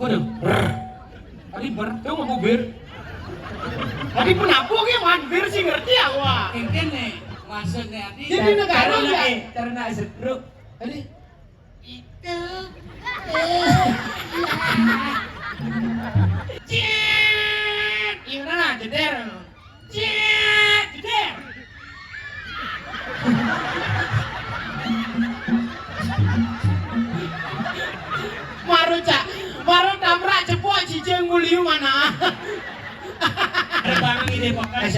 Apa tuh? Tadi ber, kamu mau bir? Tadi penampung ya mandir sih ngerti ya wah. Mungkin nih maksudnya di Jadi negara ya. karena bro. Tadi Itu. Cek. Gimana jeder? Cek, jeder. Maru tamrak cepok cicing muliu mana? Ada barang ide pakai.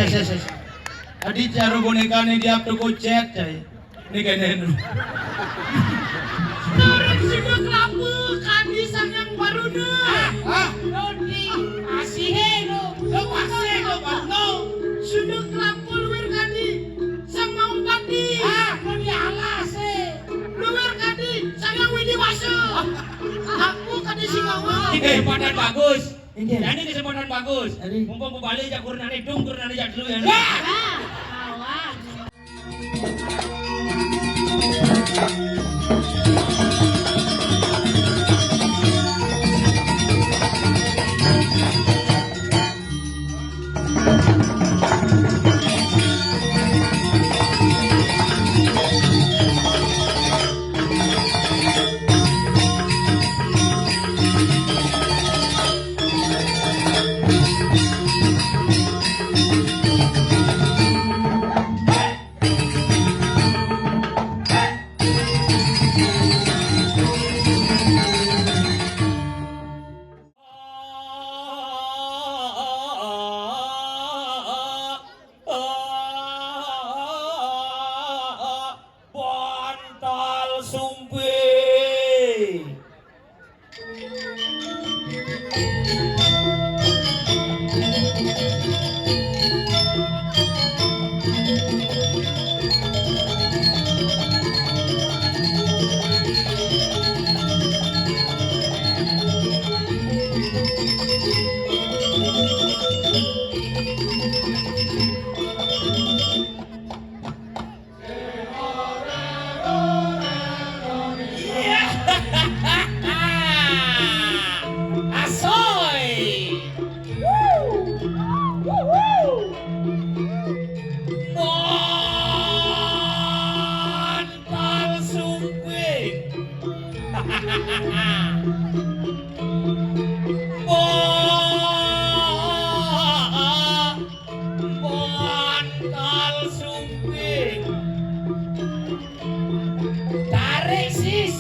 Tadi cara boneka nih dia tuh kocet cai. Ini kayaknya. Turun semua kelapa kandi yang baru nih. Rodi, asih lo pasih lo bato. Sudah kelapa luar kandi sama umpati. Lo di alas Luar kandi sama widi wasu. Aku kandi singawa. Ini kesempatan bagus. Ini kesempatan bagus. Mumpung balik jak kurang ada dong kurang ada jak dulu ya. Bontal sumpi. Asoy. Bontal sumpi. Bontal sumpi. Tarik sis.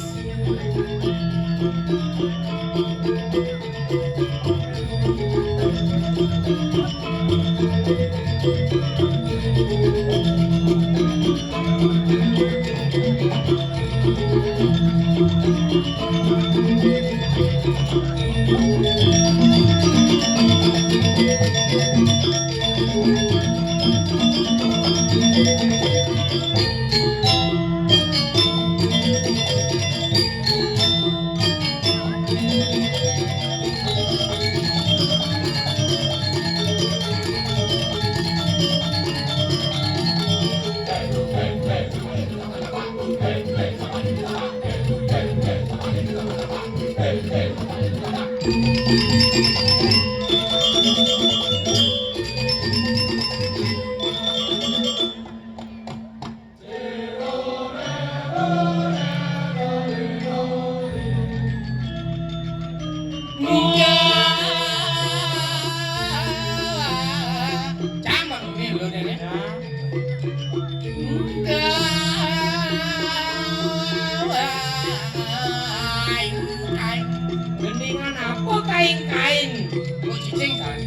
Gendingan apa kain-kain? Kok cicing kan?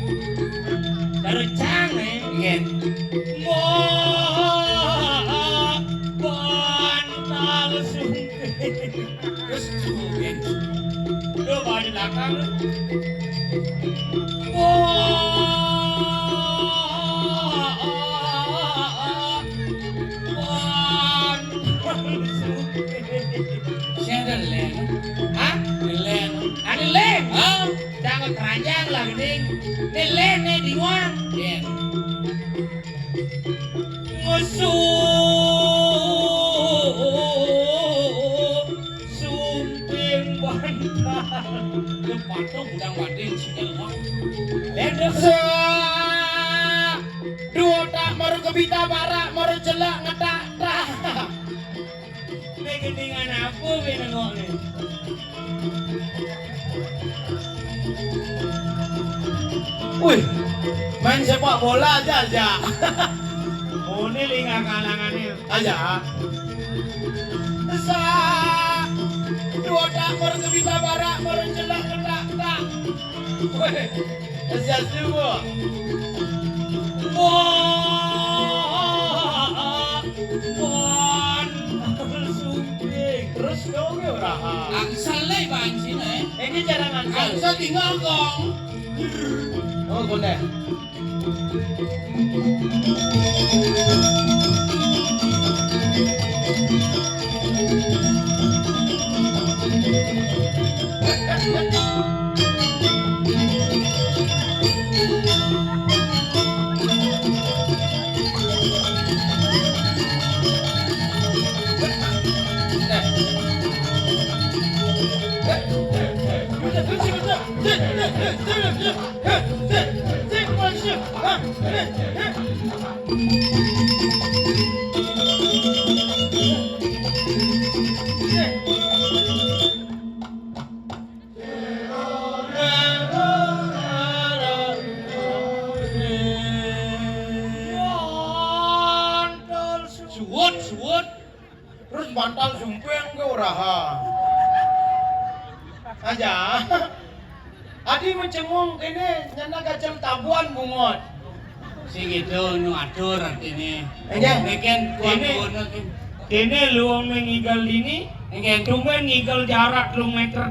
Darujang ngen. Bontal sumpi. Terus ngen. Lo balik belakang. Jangan keranjang lah gini. Nelen nih diwan. Musuh sumping bantal. patung budang badin sinyal. Lendek dua tak maru kebita bara maru jelak ngetak tak. Ketinggalan apa benengok ni? Wih, main sepak bola aja. Oh ni lingkar kalangan ni. Aja. Dua tak maru kebita bara maru jelak ngetak tak. Wih, aja semua. Terus kau ke orang? Angsal lah bang sini. Ini cara ngangsal. Angsal tinggal gong. Oh, boleh. Suwut. Terus bantal sumpeng ke uraha. Aja. Adi mencengung kene nyana kacang tabuan bungot. Si gitu nu atur artinya. Enggak. Neken kuan kene luang mengigal ini. Neken tumen ngigal jarak kilometer.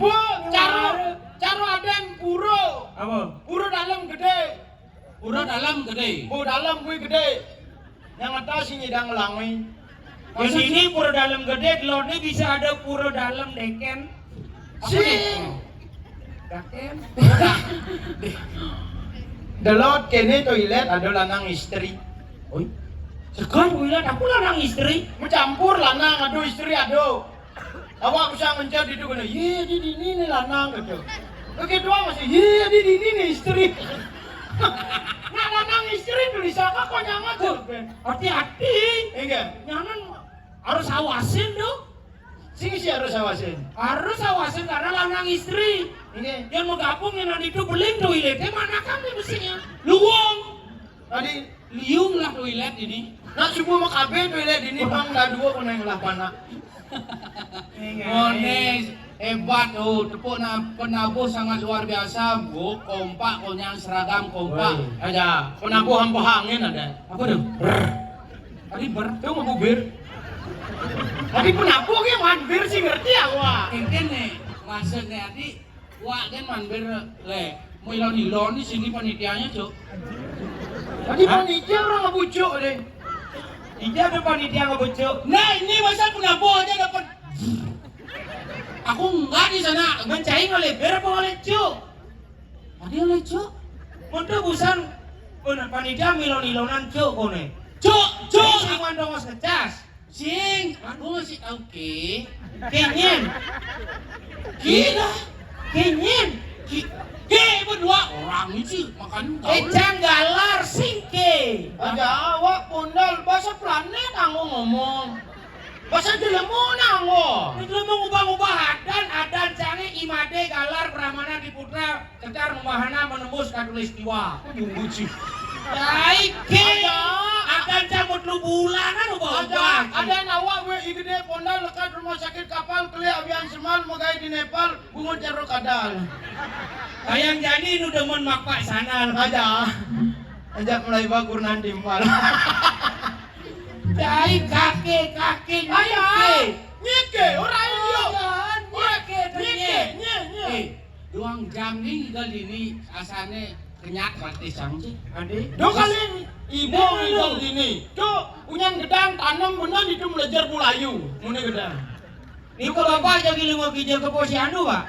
Bu, caro aden puro. Apa? Puro dalam gede. Pura dalam gede. Bu dalam gue gede. Yang atas ini dang langi. Di sini pura dalam gede, di luar bisa ada pura dalam deken. Si. Deken. Delot kene toilet ada lanang istri. Oi. Sekarang toilet aku lanang istri. Mencampur lanang aduh istri aduh. Awak usah mencet itu kena. Ye di ini nih lanang gitu. Oke doang masih. Ye di ini nih istri. Nah lanang istri tulis apa kok nyangat tuh? Hati-hati. Enggak. Nyaman harus awasin dong. Sini sih harus awasin. Harus awasin karena lanang istri. Ini Yang mau gabung yang nanti itu beling toiletnya mana kan mestinya? Luwung. tadi Liung lah toilet ini. nak semua mak abe toilet ini bang dah dua kena yang lah panak. Mones hebat tuh, tepuk penabuh sangat luar biasa, bu, kompak, konyang seragam kompak. Aja, penabuh hampa angin ada. Apa tuh? Tadi Tuh mau bir. Tadi penabuh ke manbir sih ngerti awak. Mungkin nih, maksudnya tadi, wah kan manbir le, mau ilon di sini panitianya cuk. Tadi panitia orang ngebujuk deh. Iya ada panitia ngebujuk. Nah ini masa penabuh aja dapat. Aku enggak di sana mencari ngeleber apa ngelecuk. Tadi ngelecuk. Mudah busan, panitia milon-ilonan cuk kone. Cuk, aman dong mas kecas. Sing, aku ngasih tau ke. Kenyen. Gila. Kenyen. Ke berdua orang ini sih makan kecang galar singke. Aja awak pondal bahasa planet anggo ngomong. Bahasa Jelemun anggo. Itu mau ngubah-ngubah adan canggih imade galar pramana di putra cecar membahana menembus katulistiwa. Jumbo sih. Baik ke. Adan cabut lu bulanan ubah-ubah. Ada awak we igede pondal lekat rumah sakit kapal keli abian semal magai di Nepal bungut cerok kadal. Bayang jadi nu demen makpak sana. Aja mulai bakur nanti timpal. Jai kakek Ayah, nyeke orang itu. Nye. Doang jam ni kali ini asane kenyak mati sangci. Adik, dua kali ibu itu gini. Tuh, unyan gedang tanam benar itu belajar Melayu. Mune gedang. Ni ko bapak jadi lima biji ke posyandu pak.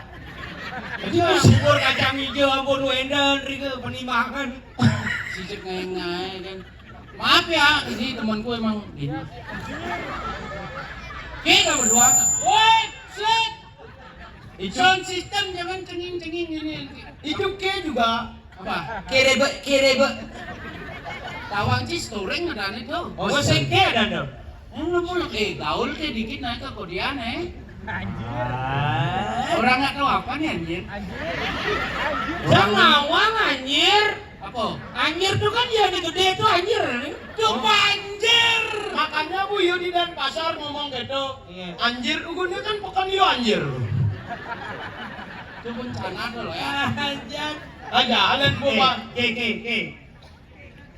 Jadi subur kacang hijau ampun wendan rike penimbangan. Sisik ngai kan. Maaf ya, ini temanku emang gini. Kita berdua. Woi, set. Sound system jangan cenging-cenging ini. Itu ke juga. Apa? Kirebe. Tawang cis goreng ada nih tuh. Oh, Goseng ke ada tuh. Gaul ke dikit naik ke kodian Orang nggak tahu apa nih anjir. Jangan ngawang anjir. Apa? Anjir tuh kan dia gede tuh anjir. Tuh anjir. Makanya Bu Yo di Denpasar ngomong gitu. Iya. Anjir ugunya kan pekan yo anjir. Itu bencana tuh loh ya. Anjir. Aja alen Bu Bang.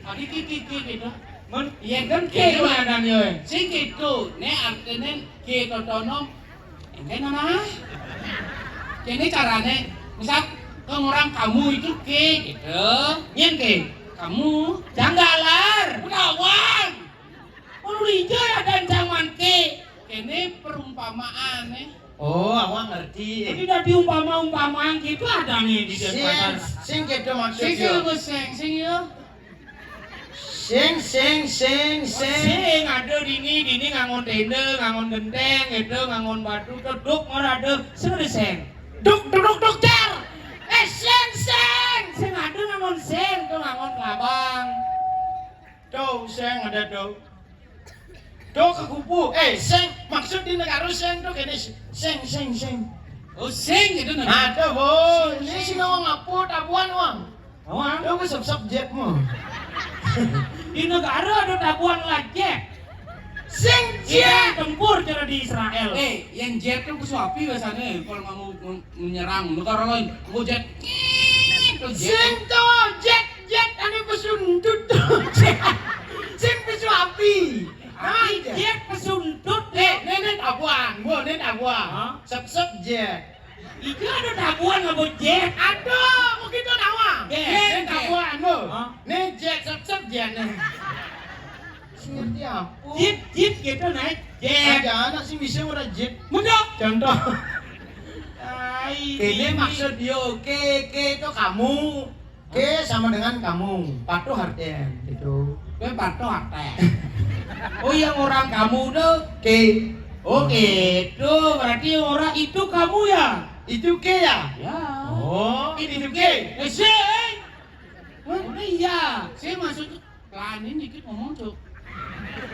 Tadi kiki gitu. Mun Iya kan Ke ke mana yo? sing gitu. Ne artinya ke totonom. Ini nama. Jadi caranya, misal ke orang kamu itu ke gitu. Nyen ke kamu janggalar. Gunawan. Lu hijau ada ancaman ke. Ini perumpamaan Oh, awak ngerti. Tapi udah diumpama-umpamaan gitu ada nih di Denpasar. Sing gitu Sing maksudnya. sing yo. Sing. Sing ada dini ngangon tenda, ngangon genteng, itu ngangon batu, duduk ora ada, sing ada sing. Duk cer. Sing ada ngangon sing, tuh ngangon kelabang. Tuh, sing ada tuh. Tuh ke kupu. Sing maksud di negara sing tuh kene sing. Oh sing gitu nih. Ada Bu. Ini sing ngomong ngaput tabuan wang. Awang, Tuh ke sub jetmu. di negara ada tabuan lajek. Sing Dia tempur cara di Israel. Yang jet tuh kesuapi biasanya kalau nggak mau menyerang negara lain. Mau jet. Sing tuh jet ane pesundut tuh. Sing pesu api. Dia pesuntut. Nenek tabuan, Bu, nenek tabuan. Hah? Sep jet. Itu ada tabuan nggak jet. Aduh, begitu nawa. Jet. Nenek tabuan, Bu. Hah? Nih jet sep jet nih. Ngerti apa? Jet gitu naik jet. Ada anak sih bisa ora jet. Mudah. Contoh. Ai, Ini maksud yo ke itu kamu. Ke sama dengan kamu. Patuh artian gitu. Gue patuh hati. Oh yang orang kamu tuh. Ke Oh gitu. Berarti orang itu kamu ya? itu ke ya? Ya. Oh, itu ke. Sing. Udah iya. Saya masuk pelanin dikit ngomong tuh.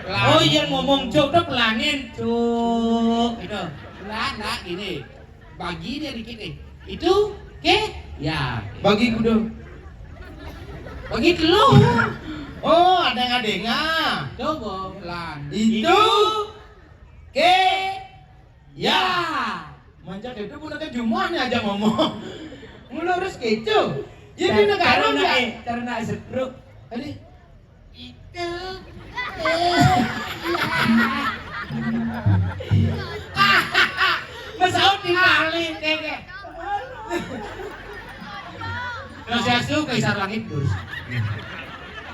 Oh yang ngomong cuk tuh pelanin cuk. Gitu. Nah gini. Bagi dia dikit nih. Itu ke? Ya. Bagi kudu. Bagi dulu. Oh, ada yang adenga. Coba pelan. Itu ke Ya. Manca itu pun ada jumahnya aja ngomong. Mulu harus kecu. Ya di negara ya. Karena setruk. Tadi Itu. Masau tinggalin kayak. Nasihasu Kaisar Langit terus.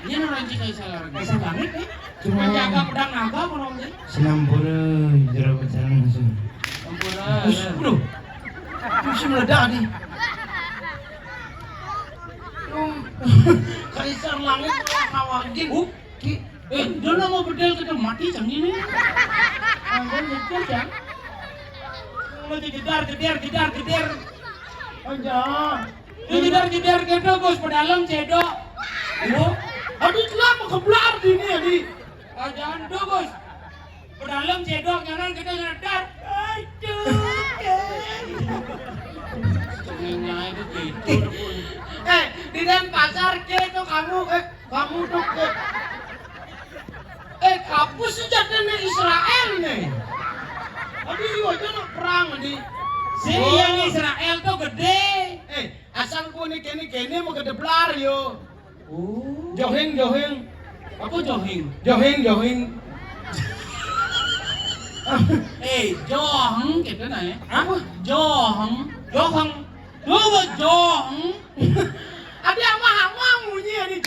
Ini orang Kaisar Langit. Kaisar langit nih. Cuma- Menjaga pedang naga kalau ini. sinampura jero pacaran langsung. Ampura. Aduh. Mesti meledak nih. Kaisar langit kawagin. Ki. Dia mau bedel kita mati jam ini. Anggon lucu ya. Lu jedar. Aja. Lu jedar gitu Gus pedalam cedok. Lu Aduh lama keblar di ini adi. jangan tuh Gus. Pedalam cedok nyaran kita jedar. Aduh. Cengengnya itu gitu. Di Denpasar ke itu kamu tuh ke. Kapus sejatnya Israel nih. Aduh iya aja nak perang adi. Si yang Israel tuh gede. Asal ku nih kene mau gede blar yo. Oh. Johing. Apa johing? Johing. Joheng gitu nah ya. Apa? Joheng. Johang. Lu joheng. Ada yang bunyi adi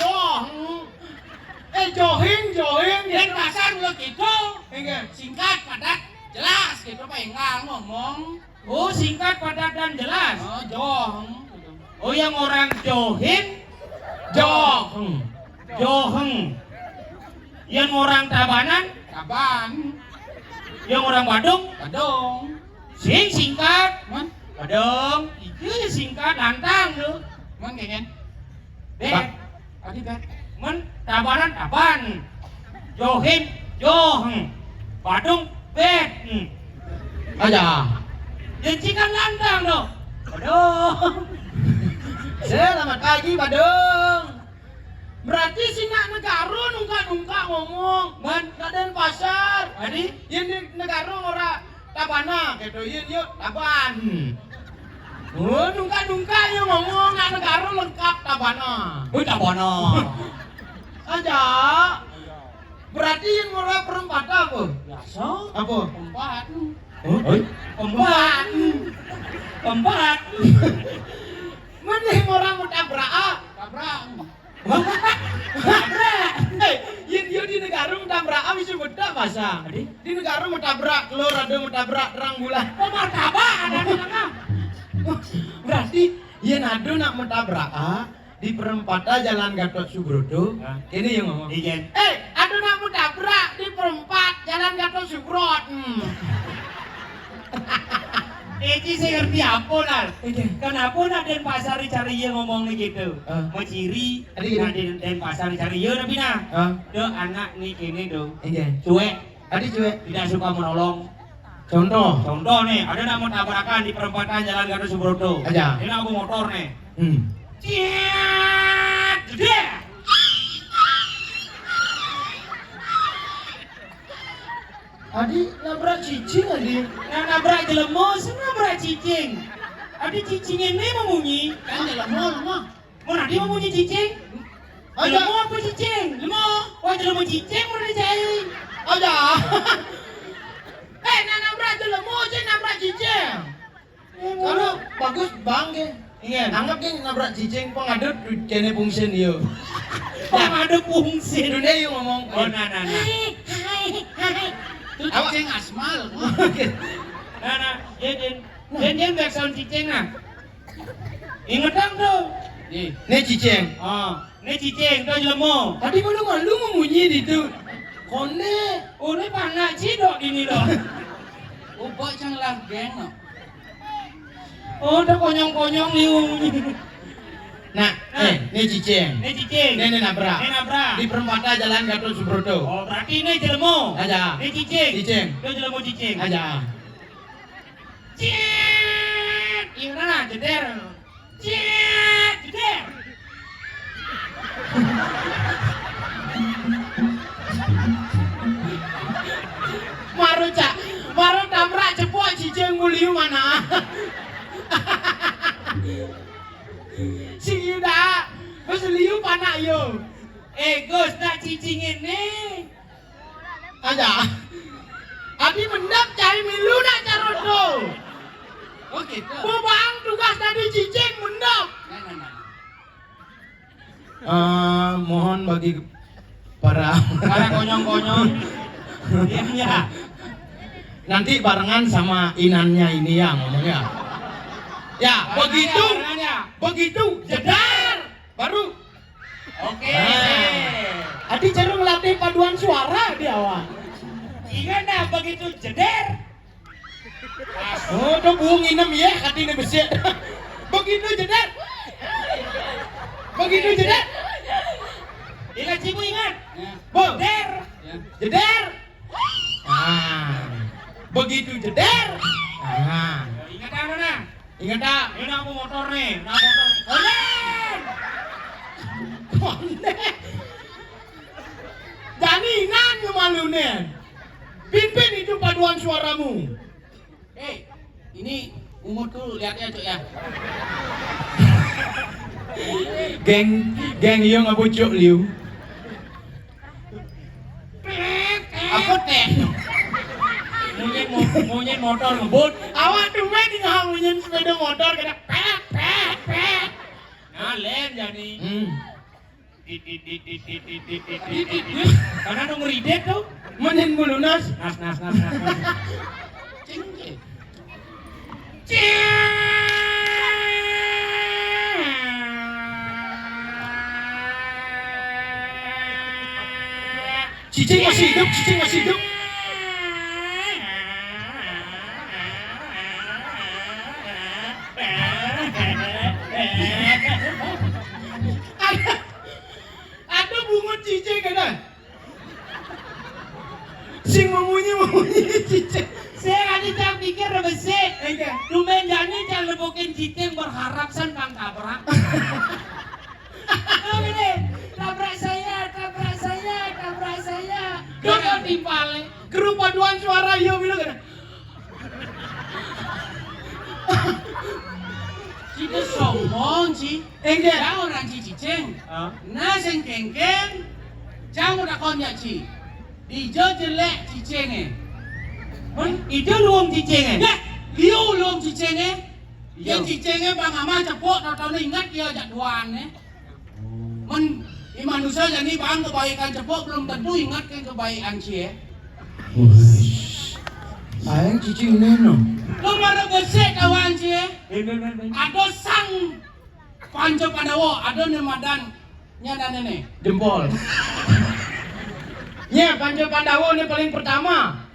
johing. Johing. Denpasar lu gitu. Enggak. Singkat, padat, jelas gitu Pak enggak ngomong. Oh singkat padat dan jelas. Oh, joheng. Oh yang orang Johin. Joheng. Yang orang Tabanan. Kaban, Yang orang Badung. Badung. Singkat. Man, Badung, itu singkat lantang tuh. Emang kengen? Bet, Adi bet. men tabanan taban. Johim, joheng. Badung, bet. Aja. Jencikan lantang tuh. Badung. Selamat pagi, Badung. Berarti si nak negara nungka ngomong. Men, Raden pasar. adi, Yen negara ora tabana gitu. Yen yuk taban. Oh, nungka yang ngomong nak negara lengkap tabana. tabono. Aja. Berarti yang ora perempatan apa? Biasa. Apa? Empat. Oh? Empat. Empat. Mending orang mau tabrak. Tabrak. Yen yo di negara mau tabrak bisa bedak masa. Di negara mau tabrak, telur ada mau tabrak terang bulan. Kok martabak ada di tengah? Berarti yen ada nak mentabrak di perempatan Jalan Gatot Subroto. Ini yang ngomong. Iya. Ada nak mentabrak di perempat Jalan Gatot Subroto. Eci saya ngerti apa nal? Kenapa nak den pasar cari dia ngomong gitu? Mau ciri, nak den pasar cari dia tapi nah. Do anak nih kini do. Cuek, Adi cuek. tidak suka menolong. Contoh. Contoh nih, ada nak mau tabrakan di perempatan Jalan Gatot Subroto. Aja. Ini aku motor nih. Hmm. Jedeh. Adi nabrak cicing Adi. Nah nabrak jelemos, nabrak cicing. Ada cicing ini memunyi. Kan lemah. Mau nanti memunyi cicing? Aja. Jelemo apa cicing? Jelemo. Wah jelemo cicing mau dicari. Aja. Nabrak jelemu aja nabrak cicing. Kalau bagus bangke. Iya. Anggap yang nabrak cicing pengadut kene pungsen yo. Yang ada fungsi. Dunia yang ngomong. Oh nah. Itu cicing asmal. Nah, dia backsound cicing nah. Ingat dong tuh. Nih cicing. Oh, ini cicing tuh jelemo. Tadi malu memunyi di itu. Kone. Oh, ini panak cidok ini loh. Ubah cang lah geng no. Oh, udah konyong-konyong liung. Nah, nih cicing. Ini cicing. Nih nabrak. Ini nabrak. Di perempatan Jalan Gatot Subroto. Oh, berarti ini jelemo. Aja. Ini cicing. Cicing. Itu jelemo cicing. Aja. Cicing. Gimana? Jeder. Cicing. Jeder. Maru tabrak cepok cicing muliu mana? Si Yuda, bos liu panak yo. Gus, nak cicing ini. Aja. Abi mendap cari milu nak carodo. Oh gitu. Bang tugas tadi cicing mendap. Nah. Mohon bagi para Konyong-konyong. Iya. nanti barengan sama inannya ini ya ngomongnya. Ya, begitu jedar baru. Oke. Adi cara ngelatih paduan suara di awal. Ingat dah begitu jeder. Oh, tuh buung inem ya katanya besi. Begitu jedar. Begitu jedar. Ingat cipu ingat. Bo, Jeder. jedar. Begitu jedar. Ingat dah mana? Ingat tak? Ini aku motor nih. Nah motor. Konde. Jalinan yang malu nih. Pimpin itu paduan suaramu. Ini umur tuh lihatnya cok ya. Geng iyo ngabucuk liu. Apa teh? Munyin motor ngebut. Awak tuh di ngamunyin sepeda motor kena pet. Nah len jadi. Karena nunggu ridet tuh. Menin bulunas. Nas. Cing. Cicing masih hidup. cicing kan? Sing memunyi cicing. Saya kan jangan pikir besek. Enggak. Lumayan jadi jangan lepokin cicing berharap san kang tabrak. Oh gini, tabrak saya. Kau timpal. Kerupaduan suara yo bilang kan. Cita sombong sih. Enggak. Jangan orang cicing. Nah sing kengkeng. Jangan udah konyak ci. Ijo jelek cicingnya. Ijo luang cicingnya. Ya, dia luang cicingnya. Yang cicingnya bang ama cepok tau ingat dia jadwalnya. Manusia jadi bang kebaikan cepok belum tentu ingat kan kebaikan cie. Sayang cicing neno. Lu mana besek kawan cie? Ada sang Panca Pandawa, ada nemadan nyada nene. Jempol. Nya Panca Pandawa ini paling pertama.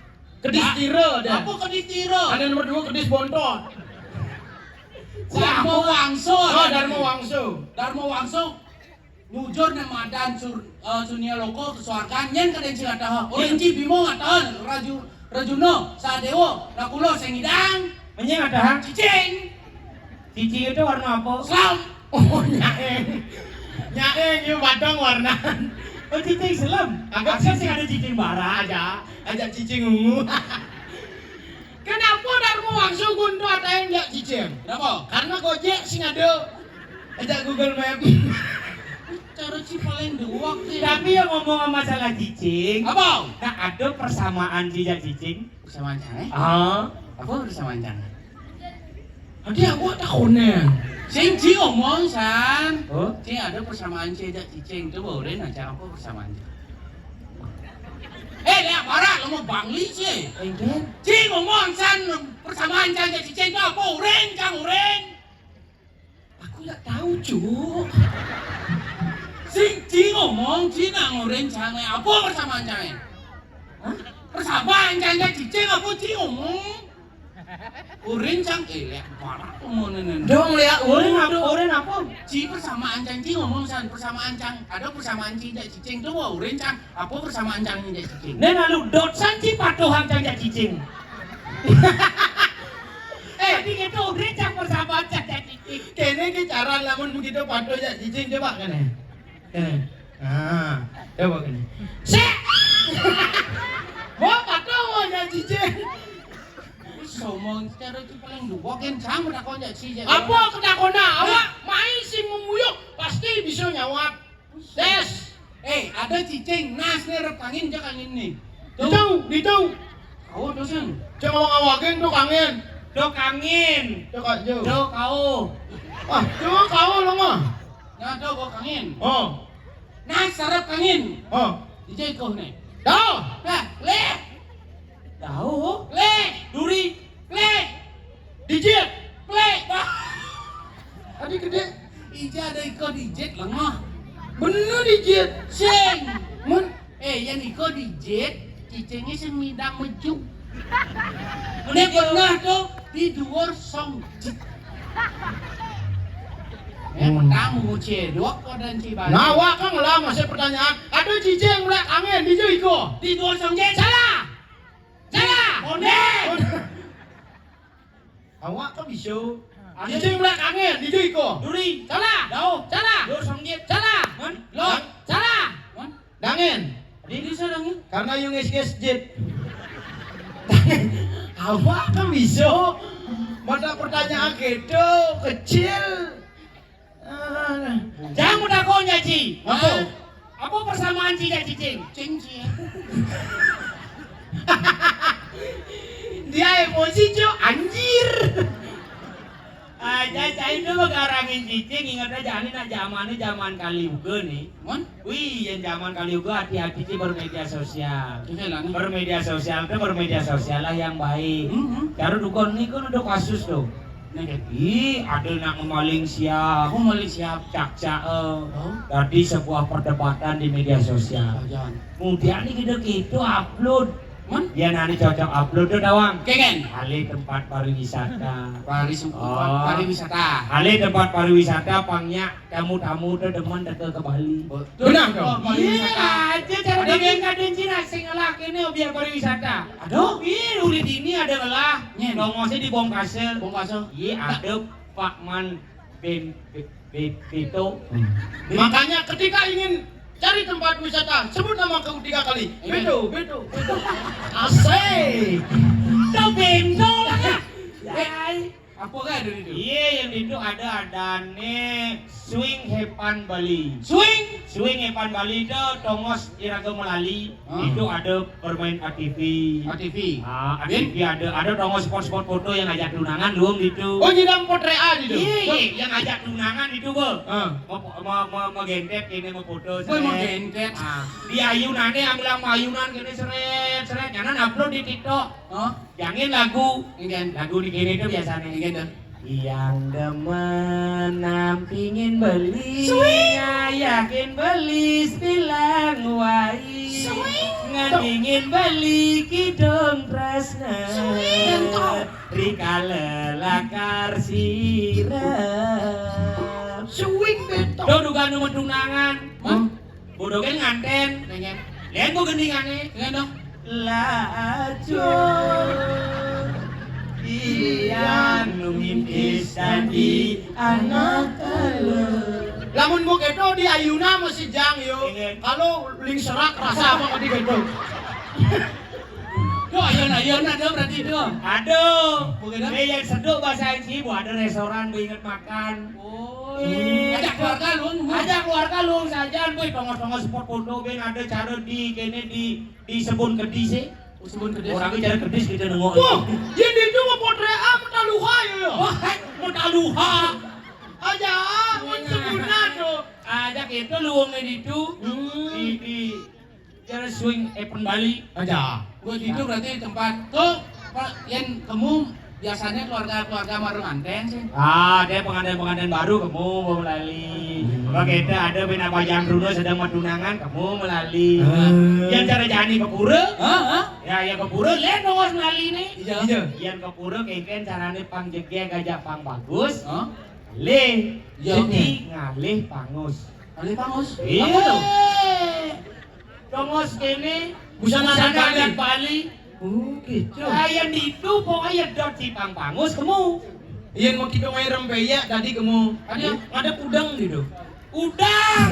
Kedis Tiro dah. Apa kedis Tiro? Ada nomor 2 Kedis Bontot. Dharma Wangso. Oh, Dharma Wangso. Dharma Wangso. Nujur nemadan Sunia Loko kesuarkan nyen kaden sing ataha. Orenci Bimo ngatahan Rajuno Sadewo Nakulo Sengidang. Menyeng ada Cicing. cicing itu warna apa? Selam. Oh, nyaeng yuk badang warna. Oh cicing selam. Agak Agak sih ada cicing bara. Ada cicing ungu. Kenapa Dharma Wangso gundu ada yang nggak cicing? Kenapa? Karena Gojek sing ada. Ada Google Map. Cara si paling dua sih. Tapi yang ngomong masalah cicing, Apa? nah ada persamaan cicing. Persamaan cang Apa persamaan cang? Ada aku tahunnya. Sing ci ngomong san. Oh, Ci ada persamaan ci dan cicing itu boleh aja apa persamaan ci? Lihat barat lo mau bangli ci. enggak. Ci ngomong san persamaan cang dan cicing itu apa uren. Aku nggak tahu cuk. Sing ci ngomong ci nang uren cang apa persamaan cang? Hah? Persamaan cang dan cicing apa ci ngomong? Uren cang lihat barat lo mau nenen. Dong lihat Oren apa? Ci persamaan cang ci ngomong san persamaan cang ada persamaan ci dan cicing itu wah uren cang apa persamaan cangnya dan cicing? Nen lalu dotsan ci patuhan cang cicing. Tapi itu oren cang persamaan cang cicing. Kene ki cara lamun begitu padu ya cicing coba kene. Kene. Ah, coba kene. Sek! Mau padu mau ya cicing. Somong cara itu paling dua kan sama tak kau ci. Apa kedakona? Awak main sing memuyuk pasti bisa nyawat. Des. Ada cicing nas nih rep angin jak angin nih. Itu. Kau dosen. Jangan ngawakin tuh kangen. Dok angin. Coba jo. Dok kau. Ah, coba kau lo mah. Nah do kau angin. Oh. Nas sarap angin. Oh. Cicing kau nih. Dah. Nah, le, Tahu? duri, le, Dijit. le. Tadi gede. Ija ada ikut dijet lengah. Bener dijit. Sing. Mun. Yang ikut dijet, cicingnya semidang mejuk. Ini pernah tuh di luar song. Pertama cedok kau dan cibali. Nah, awak kan lama saya pertanyaan. Ada cicing mulai kangen dijit iko. Di luar song jet salah. Onen. Awak kan bisa. Cicing mulai kangen dijit iko. Duri. Salah. Dau. Salah. Luar song jet. Salah. Man. Lot. Salah. Man. Dangen. Di sana nih. Karena yung jet. Awak kan bisa. Mata pertanyaan gitu kecil. Jangan mudah kau nyaci. Apa? Apa persamaan ci dan cicing? Cing. Dia emosi cuy, anjir. Aja itu mengarangin cicing, ingat aja ini nak zaman Kaliuga nih. Man. Wih, yang zaman Kaliuga hati-hati sih bermedia sosial. Itu lah nih. Bermedia sosial lah yang baik. Karena dukun ini kan ada kasus tuh. Ada nak ngemaling siap, Aku malah siap. cak-cak. Tadi sebuah perdebatan di media sosial. Jangan. Kemudian ini gitu upload Man? Ya nanti cocok upload tuh dawang. Kengen. Ali tempat pariwisata. Pariwisata. Ali tempat pariwisata pangnya tamu-tamu tuh demen deket ke Bali. Benar dong. Iya aja cara Ada bikin kaden Cina sing ngelak ini biar pariwisata. Aduh, iya udah ini ada lelah. Dongosnya di Bongkase. Iya ada Pak Man Beto. Makanya ketika ingin cari tempat wisata, sebut nama kau 3 kali. Beto. Asik. Tuh bento lah. Apa kan ada itu? Iya yang itu ada nih Swing Hepan Bali. Swing Hepan Bali itu tongos iraga melali. Ah. Itu ada bermain ATV. ATV. ATV ada tongos spot-spot foto yang ngajak tunangan luang gitu. Oh nyidam potrean itu. Iya, yang ngajak tunangan itu bo. Ah. Mau gentet ini mau foto. Boy mau gentet. Di ayunannya ambil ayunan gini seret. Jangan upload di TikTok. Oh, Jangan lagu ingin. di gini itu biasanya. Ingin dah. Yang demen nampingin beli, yakin beli, bilang wai, ngadingin beli kidong tresna, rikale lakar sirap. Swing beto. Do duga nu tunangan, Hah? bodogen nganten, Ingin. lihat gua gendingannya, Ingin dong. lajo. Iya, numimpis tadi anak elu. Lamun mo keto di ayuna masih jang yo. Ingin. Kalau ling serak rasa apa di keto. Tuh ayun ada berarti itu. Aduh, Bukan dah? yang seduk bahasa Cibu ada restoran bu inget makan. Oh, Iya. ajak keluarga lu. Ajak keluarga lu saja, boy tongos-tongos spot foto ben ada cara di kene di sebun kedis sih. Sebelum ke Orang itu cara kedis kita nengok. Wah, jadi itu mau potrean mentaluha yo. Wah, mentaluha. Aja, sebutna tuh. Ajak itu luangnya itu di cara swing Epen Bali. Aja. Gua itu berarti tempat tuh Pak yang kamu biasanya keluarga marung anten sih. Dia pengantin baru kamu mau melalui. Kalau kita ada bina pajang Bruno sedang tunangan kamu melalui. Yang cara jani ke pura, ya ke pura lihat nongos melalui nih. Iya. Yang ke pura kengken carane pang jege gajah pang bagus. Hah? Le, Iya, jadi ngalih pangus. Kali pangus. Iya. Apa tuh? Tongos kene Busana dan Bali. Bali. Oh, gitu. Yang itu pokoknya dot si pang pangus kamu. Iya mau kita main rempeya tadi kamu. Ada udang gitu. Udang.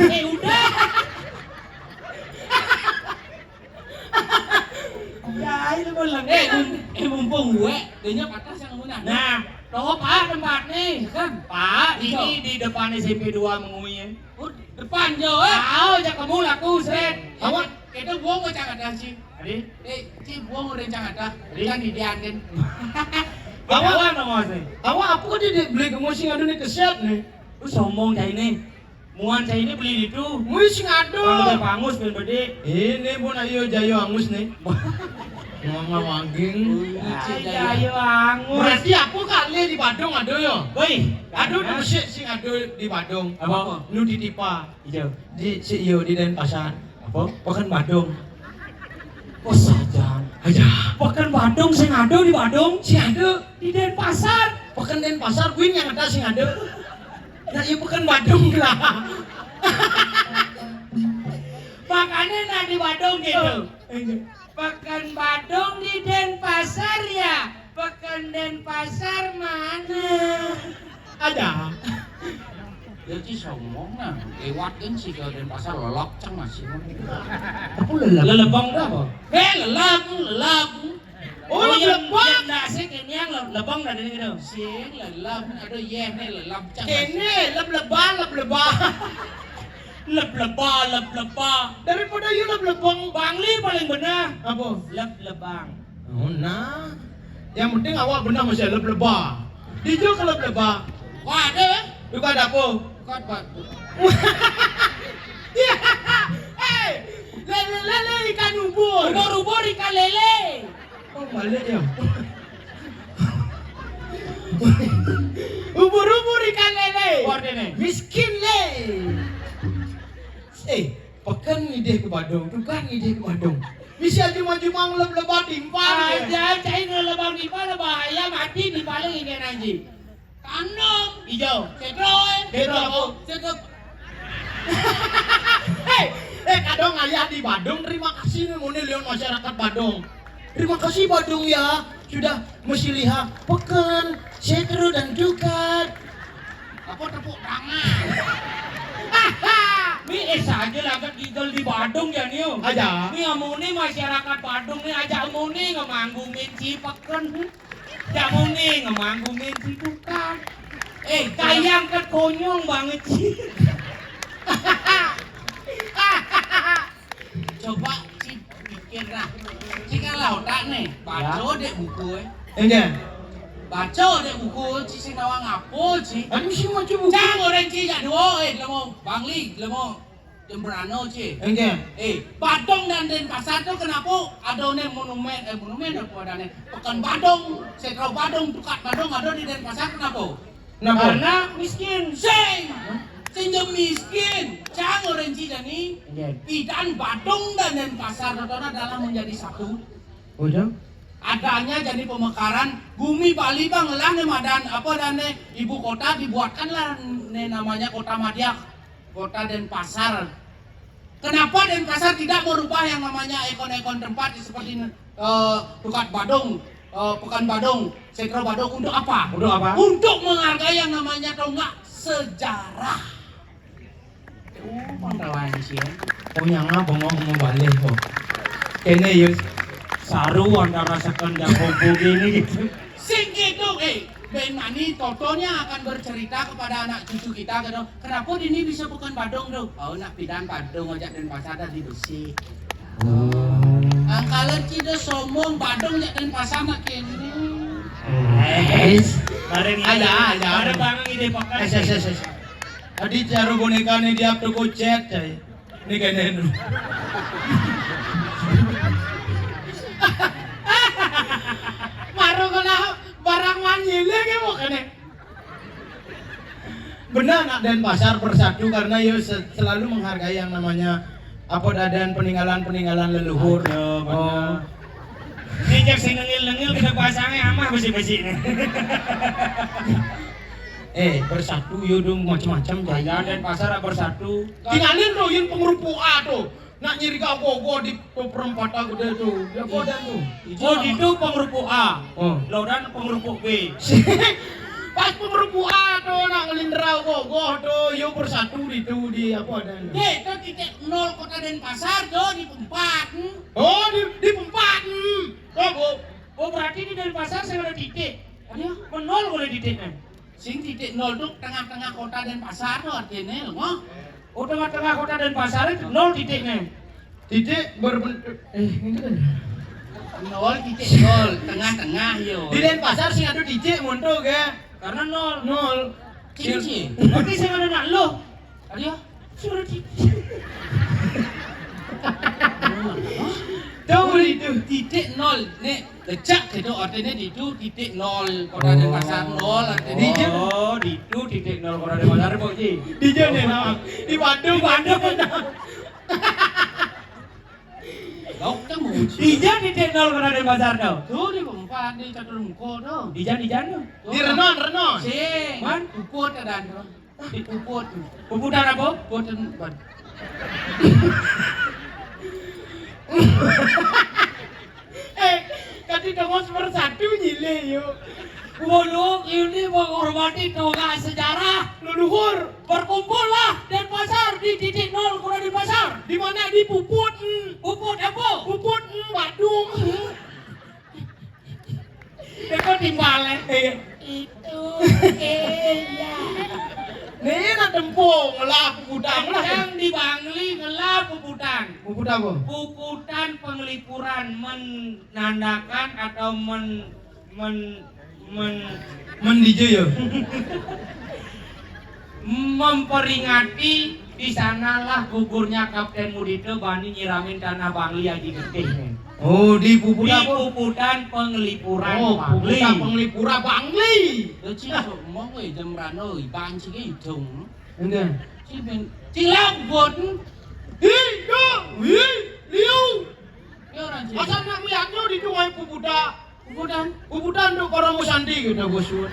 Ya, itu bilang Mumpung gue, dia patah yang kamu nanya. Nah, toh Pak tempat nih, Kan? Pak, Iya. ini di depan SMP 2 menguinya. Depan jo, Tahu aja kamu laku seret. Awak, itu buang ke Jakarta sih. Adi, Si buang udah Jakarta. Jadi? Kan didianin. kawan dong mas. Awak apa kok dia beli kamu sing adu nih keset nih. Lu sombong cah ini. Muan cah ini beli itu. Mui sing adu. Kalau pangus ben bede. Ini pun ayo jayo angus nih. Ngawanging. Ayo angus. Berarti apa kali di Badung ado yo? Woi, Ado di Mesir sing ado di Badung. Apa? Nu ditipa. Ijo. Di si iyo di Denpasar. Apa? Pekan Badung. Oh saja. Aja. Pekan Badung sing ado di Badung. Sing ado Di Denpasar. pekan Denpasar kuwi yang ada sing ado. Nah, iya pekan Badung lah. Makanya nah di Badung gitu. Pekan Badung di Denpasar ya. Pekan Denpasar mana? Ada. Ya sih sombong nah. Lewatin sih ke Denpasar lelok cang masih. Aku lelap. Lelebang apa? Lelab. Oh, lelebang. Nasi kini yang lebang dari gitu. Sing lelap ada yene lelap cang. Kene leb-leba. Leba. Daripada you leb-lebang. Bangli paling benar. Apa? Lebang. Oh, nah. Yang penting awak benar mesti leb-leba. Dijo ke leb-leba. Wah ada. Juga ada apa? Kot bat. Lele ikan ubur. Ubur ikan lele. Oh, balik ya. Ubur ikan lele. Ordene. Miskin le. Pekan ide ke Badung, tukang ide ke Badung. bisa cuma-cuma lebah timpal. Aja cai ngelebang di mana bahaya mati di paling ini anjing. Tanam hijau. Cedro apa? Cedro. Kadang ayah di Badung, terima kasih nih lihat masyarakat Badung. Terima kasih Badung ya, sudah mesti lihat pekan, setro dan dukat. Apa tepuk tangan? Ini saja lagat tinggal di Badung ya nih. Aja. Ini amuni masyarakat Badung nih aja amuni ngemanggungin si pekan. Jamuni ngemanggungin si dukat. Kayang kekonyong banget sih. Coba Ci pikir lah. Ci kan lautan nih, baca deh buku Enggak. Baca deh buku Ci sing nawang apa Ci? Aduh sih mau coba. Cang orang Ci jak dua lemo Bangli, lemo Jembrano Ci. Enggak. Badung dan Denpasar tuh kenapa ada monumen apa ada Pekan Badung, Sekro Badung, Tukat Badung ada di Denpasar kenapa? Karena miskin. Sing miskin, cang orang Cidani, Idan Badung dan Denpasar adalah menjadi satu. Udah. Adanya jadi pemekaran bumi Bali bangelah nih madan apa dan ibu kota dibuatkanlah nih namanya kota Madiak, kota Denpasar. Kenapa Denpasar tidak merubah yang namanya ikon-ikon tempat seperti Tukat Badung, Pekan Badung, Sekro Badung untuk apa? Untuk apa? Untuk menghargai yang namanya tonggak sejarah. Pantalan sih. Punya ngapa mau balik kok. Kene yuk Saru antara sekendang kumpul gini gitu. Sing gitu, Ben Mani totonya akan bercerita kepada anak cucu kita gitu. Kenapa ini bisa bukan Badung tuh? Oh nak pidan Badung aja Denpasar di besi. Kalau tidak sombong Badung aja Denpasar nak kene. Ada bangang ide pakai. Adi caro boneka nih dia tuh kocek cai. Ini kayaknya itu. Baru kena barang manyile ke mau kene. Benar nak Denpasar bersatu karena ya selalu menghargai yang namanya apa dan peninggalan leluhur. Oh. Ini jak sing ngengil kita pasangnya amah besi-besi nih. Bersatu yo dong macam-macam Jaya Denpasar bersatu. Tinggalin tuh yang pengerupu A tuh. Nak nyiri kau gogo di perempatan gede tuh. Ya kodan tuh. Oh itu pengerupu A. Oh. Laudan pengerupu B. Pas pengerupu A tuh nak ngelindrau gogo tuh yo bersatu di apa dan. Itu titik 0 kota Denpasar tuh di Pempat. Oh di Pempat. Oh berarti di Denpasar saya ada titik. Ada menol boleh titiknya. Sing titik 0 tuh tengah-tengah kota Denpasar tuh artinya loh. Oh tengah-tengah kota Denpasar itu 0 titiknya. Titik berbentuk ini kan 0 titik 0 tengah-tengah yo. di Denpasar sing ada titik muntul ke Karena 0. Cici. Berarti saya ada nak lo. Ada sudah titik. Tahu itu titik 0 nih lecak gitu artinya itu titik 0 kota Denpasar 0 artinya. Oh itu titik 0 kota Denpasar kok Ji. di jene nama di Bandung Kau temu Dijan titik 0 kota Denpasar tuh. Tuh di Pempat di Caturungko tuh. Dijan tuh. di Renon Sing man puput ada tuh. Di puput. Puputan apa? Puputan ban. Kati dongos bersatu nyile yo. Waduh, ini menghormati tonggak sejarah leluhur. Berkumpullah Denpasar di titik 0 kota Denpasar. Di mana di Puput. Puput apa? Puput Badung. Itu timbalnya. Itu ya. Nih nak tempung lah Puputang lah. Yang di Bangli ngelap puputan. Puput apa? Puputan penglipuran menandakan atau DJ ya. Memperingati di sanalah gugurnya Kapten Mudito Bani nyiramin tanah Bangli Aji Getih. Oh di Puput Di apa? puputan penglipuran Oh Bangli. Puputan penglipura Bangli. Itu sih mau Jembrano ibang sih hidung. Enggak. Cilang buat Liu. ya orang sih. Masa nak melihatnya di tungai pupuda. Kemudian, Pupudan tuh orang musandi gitu bosur.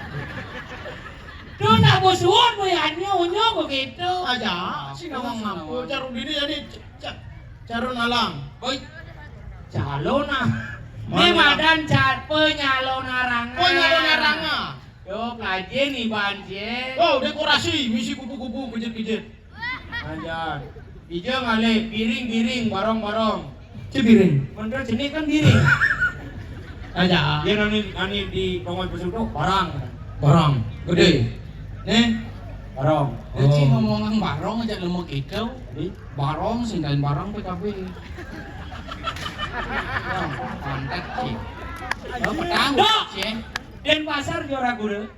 tuh nak bosuan mo yan nyo begitu. Aja, si nawang mampu. Caru dini jadi caru nalang. Boy, calon na. Mana? Ni madan cat penyalon naranga. Oh nyalo naranga. Yo, pelajen nih banjir. Oh dekorasi, misi kupu-kupu kejit-kejit. Ajar. Ijo ngale, piring-piring, barong-barong. Cibiring. Menurut jenis kan piring. Aja. Dia nani di pengoi pesuduk barang. Barang gede. Nih. Barong. Oh. Cik ngomong barong aja lemuk itu. Barong singgain barang PKB. Kontak cik. Oh, petang. Cik. Den pasar juara guru.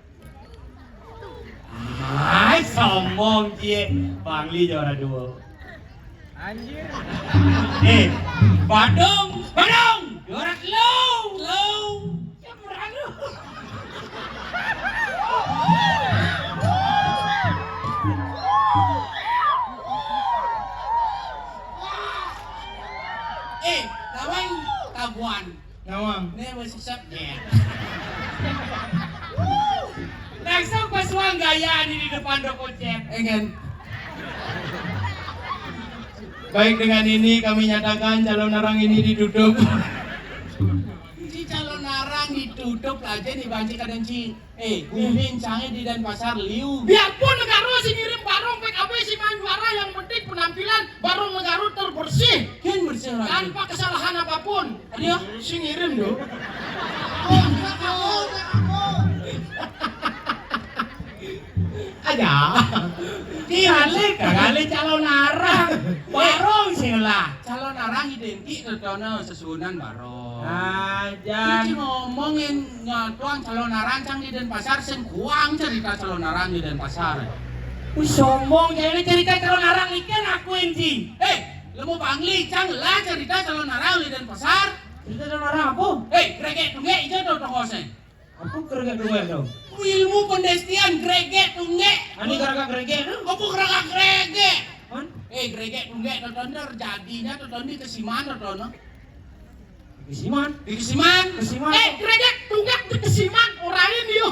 Ay, sombong cik. Bangli juara 2. Anjir. Badung. Juara low. Ya meranu. Nawang kabuan. Nawang. Ini masih subjek. Langsung pasuang gaya di depan dokocet. Engen. Baik dengan ini kami nyatakan calon narang ini ditutup. Si calon narang ditutup aja nih banci kadang ci. Guling canggih di Denpasar liu. Biarpun negara si ngirim barong PKB si main juara, yang penting penampilan barong negara terbersih Kan bersih lagi. tanpa kesalahan apapun. Dia Si ngirim doh. Aja. kali calon narang. Barong sih lah. Calon narang identik tertono sesunan barong. Aja. Cici ngomongin ngatuang calon narang cang di Denpasar sen kuang cerita calon narang di Denpasar. Sombong jadi cerita calon narang ikan akuin sih. Lemu bangli cang lah cerita calon narang di Denpasar. Cerita calon narang apa? Greget tungge ijo do tongose. Apa kerja dua dong? Ilmu pendestian greget tungge. Ani gara-gara kerja tu? Apa gerak greget? Man? Greget tungge tonton terjadinya tonton di Kesiman tonton. Kesiman. Di Kesiman. Kesiman. Gereget tunggak di kesiman orain dia.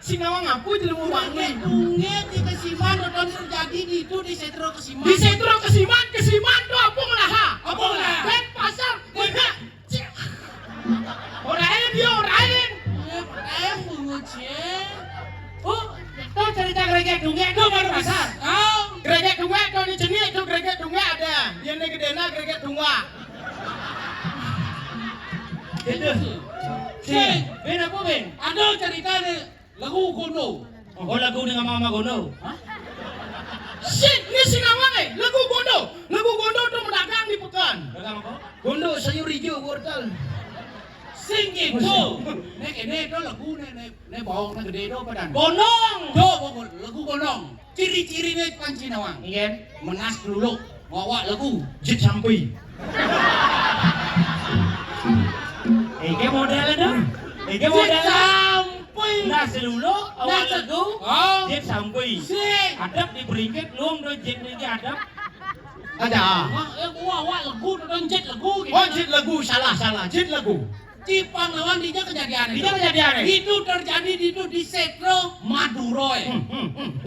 Si nawang ngapu jadi mau Greget bangun. tungge di Kesiman tonton terjadi di itu di Setro Kesiman. Di sentro kesiman tuh apa ngelaha? Apa ngelaha? Denpasar. Orain dia orain. Tuh cerita greget tungge itu baru pasar. Gereget tunggak tuh di sini itu gereget tunggak ada. Yang ini gedena gereget tunggak. Gitu. Ben apa Ben? Ada cerita lagu Gondo. Oh lagu dengan mama Gono. Ini si nawang lagu Gondo. Lagu Gondo tuh mendagang di pekan. Dagang apa? Gondo sayur hijau wortel. Sing gitu. Nek ini itu lagu nek bohong nek gede itu padan. Gonong. Tuh lagu Gondong. Ciri-cirinya panci nawang. Iya. Menas dulu. Bawa lagu. Jit sampai. Ike model dong. Ike model. Sampai. Nas dulu awal lagu. Jet sampai. Sing. Adap di beriket luang do jet lagi adap. Ada. Wah lagu tonton jet lagu. Oh jit lagu salah. Jit lagu. Cipang lawan dia kejadian Dia kejadian. itu terjadi di Setro Maduro.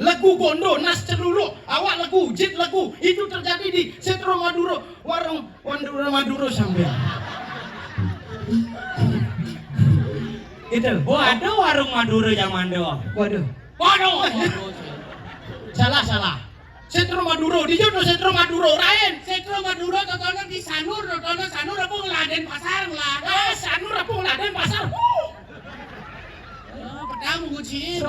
Lagu Gondo nas celulu. Awak lagu jit lagu itu terjadi di Setro Maduro. Warung Maduro sambil. Itu. Oh ada warung Madura zaman do. Waduh. Waduh. Salah. Setro Maduro, di jodoh Setro Maduro, Rain. Setro Maduro tontonan di Sanur apa ngeladen pasar ngeladen. Sanur apa ngeladen pasar. Pedang menguci.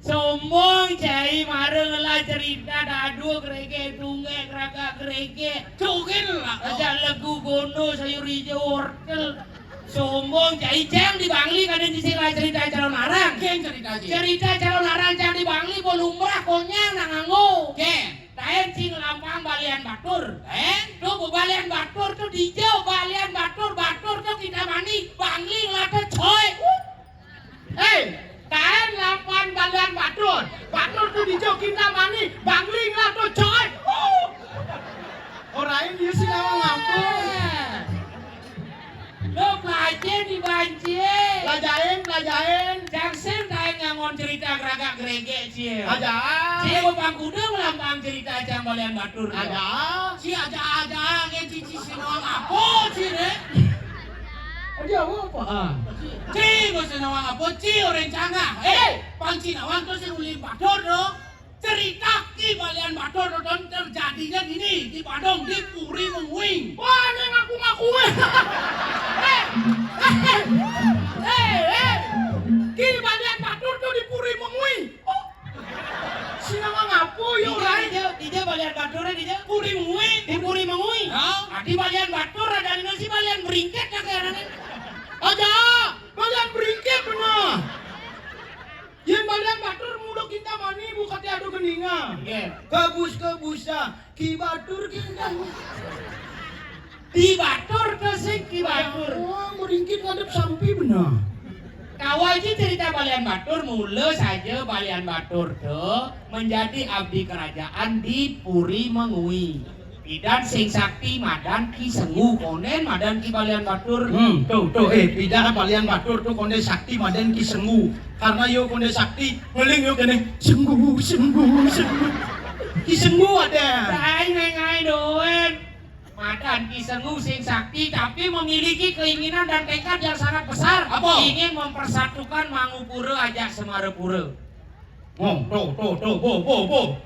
Sombong cai mareng lah cerita dadu greget tungge raga greget. Cugil lah. Ada lagu Gondo sayur hijau wortel. Sombong cai cang di Bangli kadang di sini cerita calon narang. Ken cerita aja. Cerita calon narang cang di Bangli bolumrah konyang nanganggo. Ken. Taen cing lampang balian batur. Tuh balian batur tuh dijauh balian batur tuh kita mani Bangli ngelato coy. Taen lapan balian batur tuh di jauh kita mani, Bangli ngelato coy. Orang ini sih ngawang ngampung. cie. Lajain. Jaksen tae ngangon cerita geragak gerege cie. Aja. Cie bopang kuda melampang cerita jang balian batur. Aja. Cie aja cici sinawang apo cie deh. Aja apa? Cie go sinawang apo cie orang cangah. Pang sinawang tuh sing ulin batur do. Cerita ki balian batur do terjadinya gini di Badung di Puri Mengwing. Wah, ini ngaku-ngaku. Ki balian batur tuh di Puri Mengwing. Sinawang ngapu yo lain. Dia balian batur dia Puri Mengwing. Di Puri Mengwing. Di balian batur ada si balian beringket kan. Aja, balian beringket bener. Yang balian batur mulu kita mani buka tiada geninga. Kebus-kebusa, ki batur kita. Di batur ke sing ki batur. Wah, meringkit ngadep sampi bener. Kawal ji cerita balian batur mula saja balian batur tuh menjadi abdi kerajaan di Puri Mengui. Pidan sing sakti madan ki sengu konen madan ki balian batur. Tuh, pidan balian batur tuh konde sakti madan ki sengu. Karena yo konde sakti ngeling yo kene sengu. Ki sengu ada. Saya nengai doen. Madan ki sengu sing sakti tapi memiliki keinginan dan tekad yang sangat besar. Apa? Ingin mempersatukan Mangupura ajak Semarapura. Bo.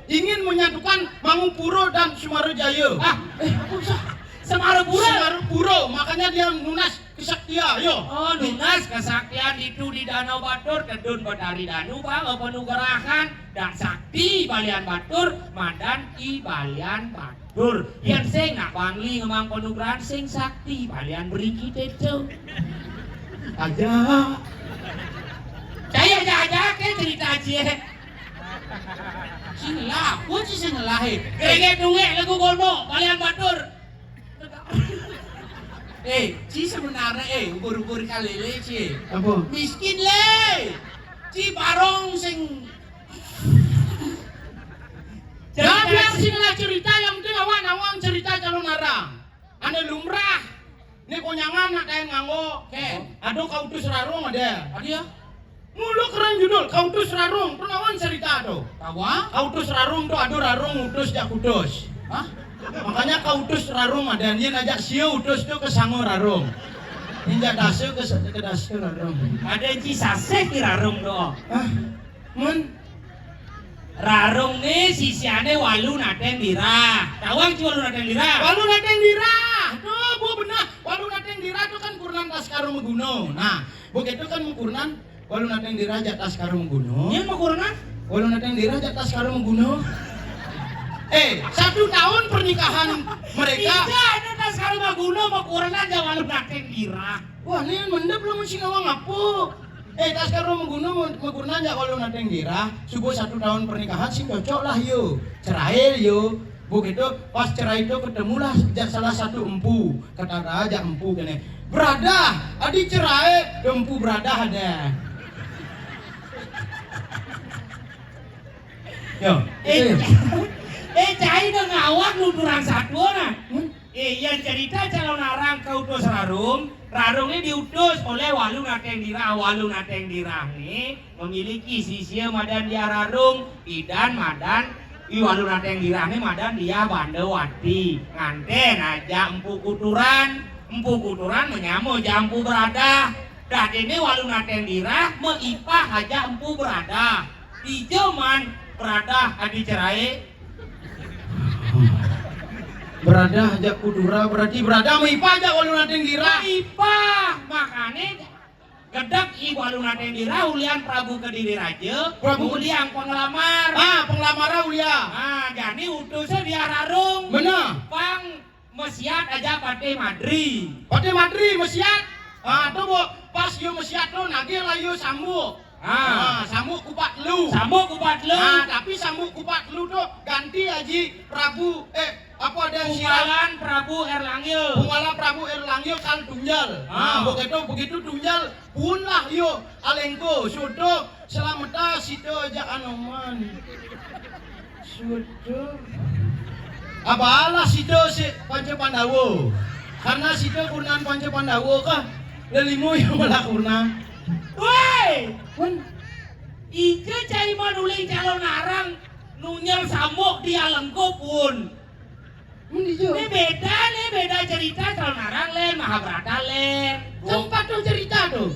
Ingin menyatukan Mangupuro dan Sumarajaya. Apa usah? Semarapura, makanya dia nunas kesaktia, yo. Oh, nunas kesaktian itu di Danau Batur, kedun Betari Danu bang, penugerahan dan sakti balian Batur, madan i balian Batur. Yang sing nak bangli ngemang penugerahan sing sakti balian beriki tetu. Aja. Saya aja ke cerita aja. Sing lah, aku sing lahe. Gerege duwe lagu gono balian Batur. Ci sebenarnya ubur-ubur kalele ci. Apa? Miskin le. Ci barong sing. Jangan biar sini lah cerita yang penting awang cerita calon arang. Ane lumrah. Ini konyangan nak kayak nganggo. Aduh kau tuh serarung ada. Ada ya? Mulu keren judul kau tuh serarung. Tuh nawan cerita tuh. Tawa? Kau tuh serarung tuh aduh rarung utus jak utus. Hah? Makanya kau utus rarung ada. Dia ngajak siu utus tuh ke sango rarung. Ninja dasu ke dasu rarung. Ada ci sase ki rarung do. Mun Rarung nih sisiane walu naten dira. Tawang ci walu naten dira. walu nateng dira. Tuh bu benar. Walu nateng dira tuh kan kurnan Taskaro Meguno. Nah, begitu kan kurnan walu nateng dira jak Taskaro Meguno. Nyen mau kurangan? Walu nateng dira jak Taskaro Meguno. 1 tahun pernikahan mereka. Iya, ada Taskaro Meguno mau kurangan aja walu naten dira. Wah, ini mendep lo mesti ngawang apa? Taskaro Meguno kurnan jak walu nateng dira. Subuh 1 tahun pernikahan sih cocok lah yo. Cerai yo. Begitu pas cerai itu ketemulah salah satu empu. Kata raja empu gini. Beradah, adik cerai, empu beradah ada. Yo, Cai udah ngawak lu durang satu nah. Yang cerita calon arang ke utus Rarung. Rarung ini diutus oleh Walu Nateng Dira. Walu Nateng Dira ini memiliki sisia madan dia Rarung, Idan madan I Walu Nateng Dira ini madan dia Bandewati. Nganten aja empu kuturan menyamu jampu berada. Dan ini Walu Nateng Dira meipah aja empu berada. Di zaman berada adi cerai. Berada aja kudura berarti berada maipa aja walu nateng dira. Maipa makanya gedek I Walu Nateng Dira ulian Prabu Kediri Raja. Ulian penglamar. Penglamar ulia. Jadi utusnya dia Rarung. Bener. Pang mesiat aja Pate Madri. Pate Madri mesiat. Tuh bu, pas yo mesiat lo nagih lah yo sambu. Sambu kupat lu. Tapi sambu kupat lu tuh ganti aji Prabu apa ada Punggalan Prabu Erlangil. Punggalan Prabu Erlangil kal tunjal. Begitu tunjal pun lah yo alengko sudo selamata situ aja anoman. Sudo. Apalah situ si Panca Pandawa. Karena situ kunan Panca Pandawa kah? Dalimu yang melakuna. Woi, Pun Ije cai manuling calon arang nunyel samuk dia lengkup pun. mendijo. Ini beda cerita calon arang len, Mahabharata len. Tempat tuh cerita tuh.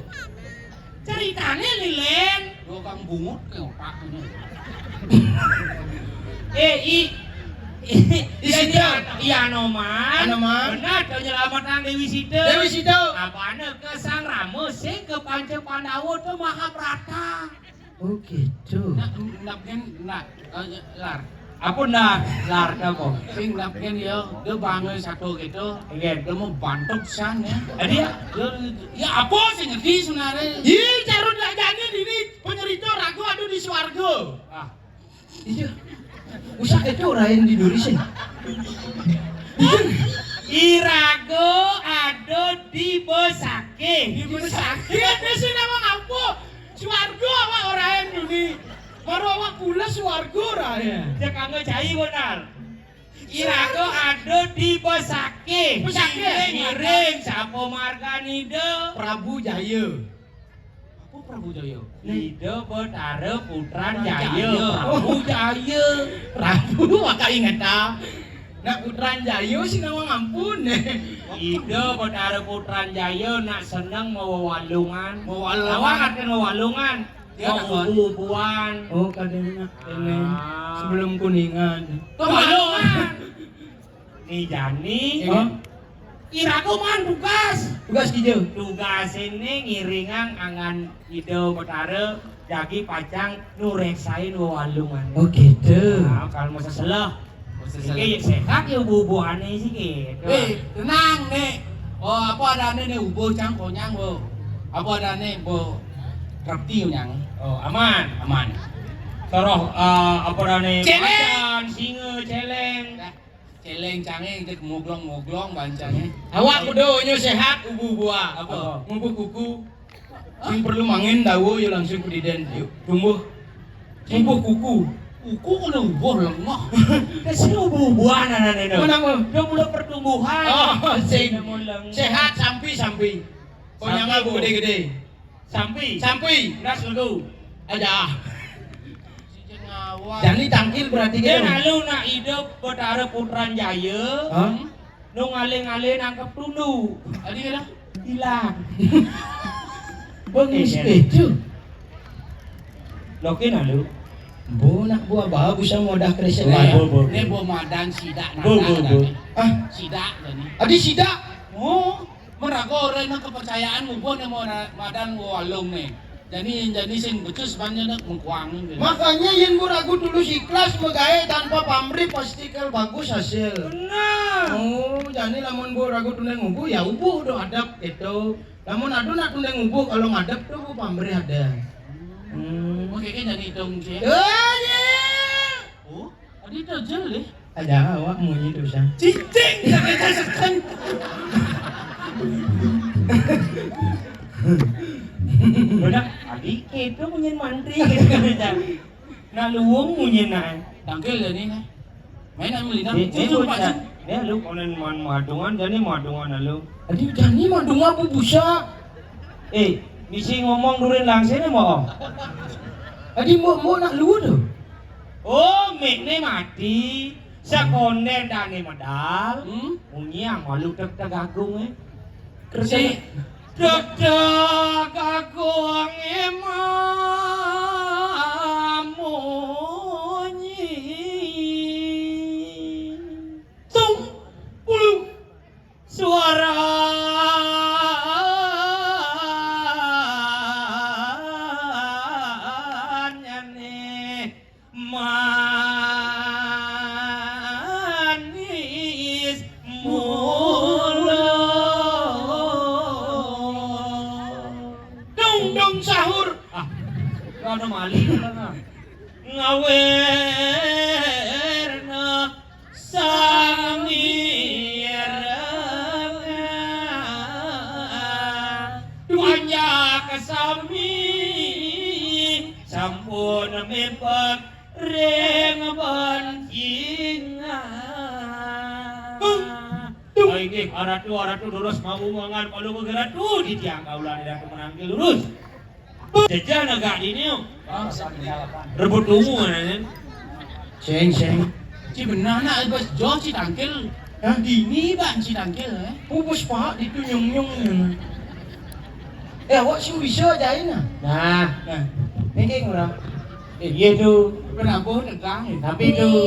Ceritanya nih len. Gua kang bungut ke otak ini. Jadi iya Anoman. Benar kau nyelamatkan Dewi Sita. Dewi Sita. Apana ke Sang Rama sih ke Panca Pandawa tuh Mahabharata. Oh gitu. Lar. Apa dah lar apa? Sing napkin ya, dia bangun satu gitu. Iya. Dia mau bantuk san ya. Dia Ya apa sih ngerti sebenarnya? Ih, carut dagangnya ini penyerita ragu aduh di swarga. ah Iya. Usah itu orang di Indonesia. Irago ado di Bosake. Di Besaki ada sih nama ngapu. Swarga awak orang ini. Baru awak pula swarga raya. Dia kanggo cai benar. Irago ado di Bosake. Bosake. Ngiring sapo marganida. Prabu Jaya. Apa Prabu Jaya? Ida Betara Putran Jaya. Jaya. Prabu Jaya. Prabu maka ingat ah. Nak Putran Jaya sih nama ngampun. Ida Betara Putran Jaya nak seneng mau walungan. Mau walungan. Awak kan mau walungan. Dia Mau nak ubuan. Oh kadangnya ini sebelum kuningan. Walungan. Nih Jani. Oh, Irago man tugas. tugas hijau. Tugas ini ngiringan angan Ida Betara jagi pacang nureksain walungan. Oh gitu. Nah, kalau mau seselah. Iki sehat ya bubuhane sih gitu. Tenang nih. Oh, apa adanya nih ubo cang konyang bo. Apa adanya bo traktil nyang. Oh, aman. Aman. Toroh apa rane Celeng. macan, singa, celeng. Celeng cange dek moglong bancangnya. Awak kudunya sehat ubu buah. Apa? Ngumpul kuku. Sing perlu mangin dawo yo langsung kudiden yuk. Tumbuh. Ngumpul kuku. Uku kena ubo lemah. Kasih ubu-ubuan anane no. Kenapa? Udah mulai pertumbuhan. Oh, sing Udah mulai sehat sampai. Konyanga bu gede-gede. Sampai. Sampai. Ras lego. Aja. Si cengawa. Jadi tangkil berarti Dia gitu. nalu nak hidup Betara Putran Jaya. Hah? Nu ngale-ngale nangkep tundu. Adi kena. Hilang. Bagus Eh, itu. Loki nalu. Bu nak buah bagus sama dah kresen Bo, lah. bo, bo. Ini bo madan sidak Bu. Ah, Sidak tadi. adi sidak. Oh, merago orang nak kepercayaan ubo nih mau madan walung nih. Jadi sing becus banyak nak mengkuang gitu. Makanya yen bu ragu tulus ikhlas megawe tanpa pamrih pasti kel bagus hasil. Benar. Oh, jadi lamun bu ragu tundeng ngubu ya ubu do adab itu. Lamun adu nak tundeng ngubu kalau ngadap tuh bu pamrih ada. Oke, jadi hitung sih. Ya. Oh, adi itu jelih. Ada awak munyi dosa. Cicing, jangan kasihkan. Benar. Adik itu punya mantri gitu. Nah luwung punya nah. Tangkil jadi nih. Main ambil lidah. Ini bocah. Ya lu konen madungan jadi madungan lu. Adi jani mandung apa busa? Misi ngomong durin langsung mau. Adi mau nak lu tuh. Oh, mikne mati. Sakonen dane medal. Munyi ang malu tek-tek agung eh. Kerja. Tek-tek agung munyi. Tung puluh suara manis mula Dong sahur. kano mali na ngawerna samirana duanya kasami sampun mepek reng banjinga ay Oke, aratu lurus mau mangan kalau geratu di tiang kaulan ada menangkil lurus. Jajan agak di niu. Rebut ungu kan. Ceng. Ci benar nak bos Jo ci tangkil. Dini ban ci tangkil Pupus pak itu nyung. Awak sih bisa ajain nah. Nah, Ini ngurang. iya tuh. Kenapa tegang? Tapi tuh.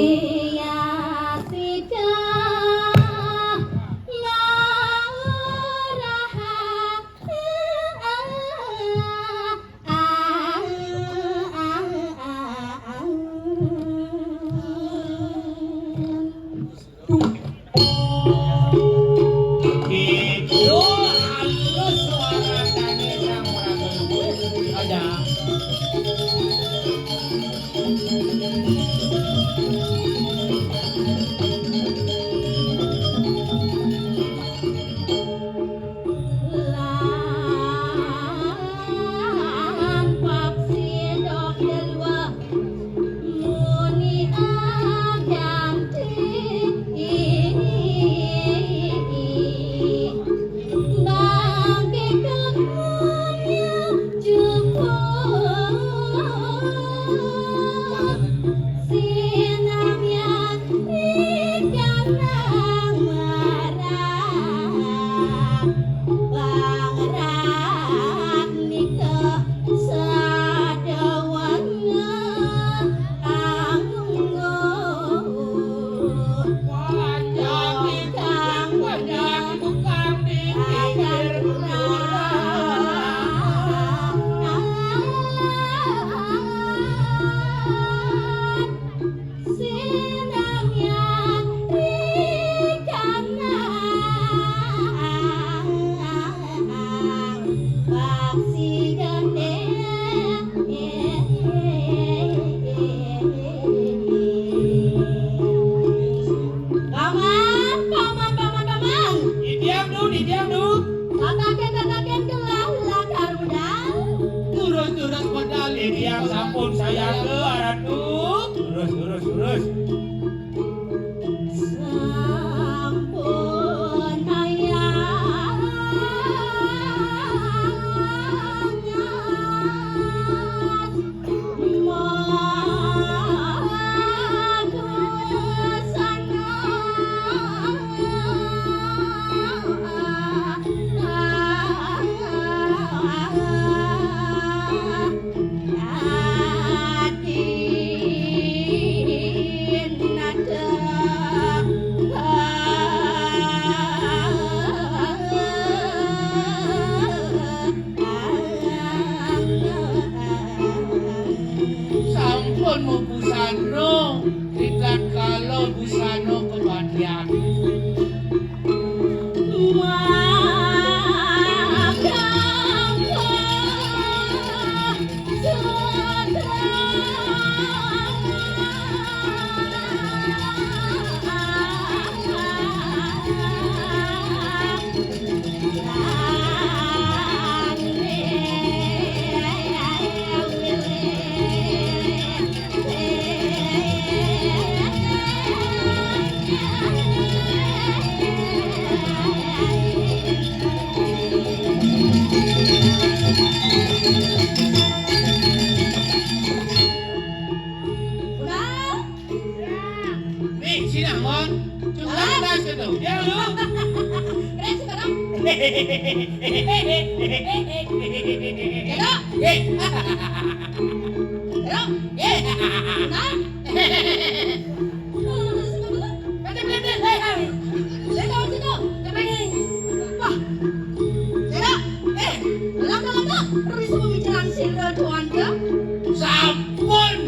Sampun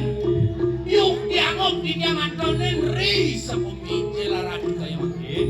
yuk dianggap di jangan tonen ri sepemijil aradu kayak makin.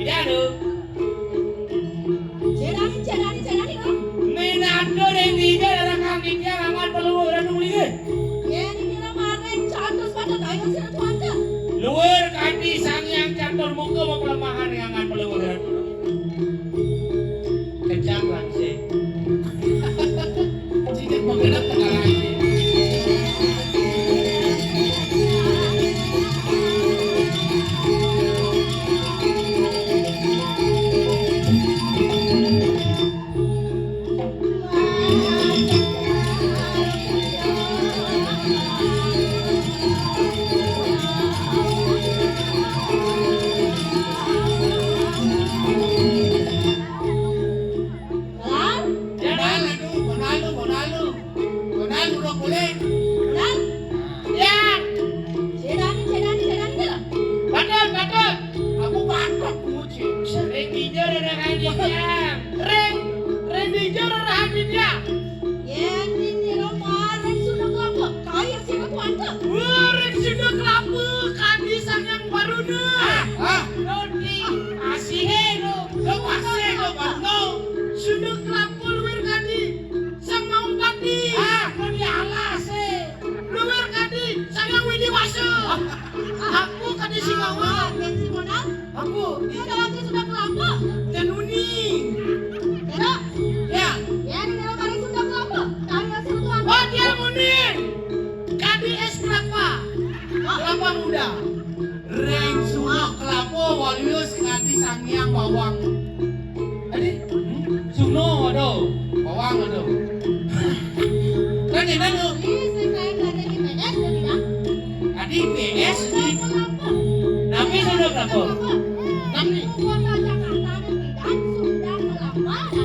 Tidak, Luwer kandi sangyang cantor muka mau pelemahan yang akan peluweran. Kecanggan sih. Cincin mengenap pengarang.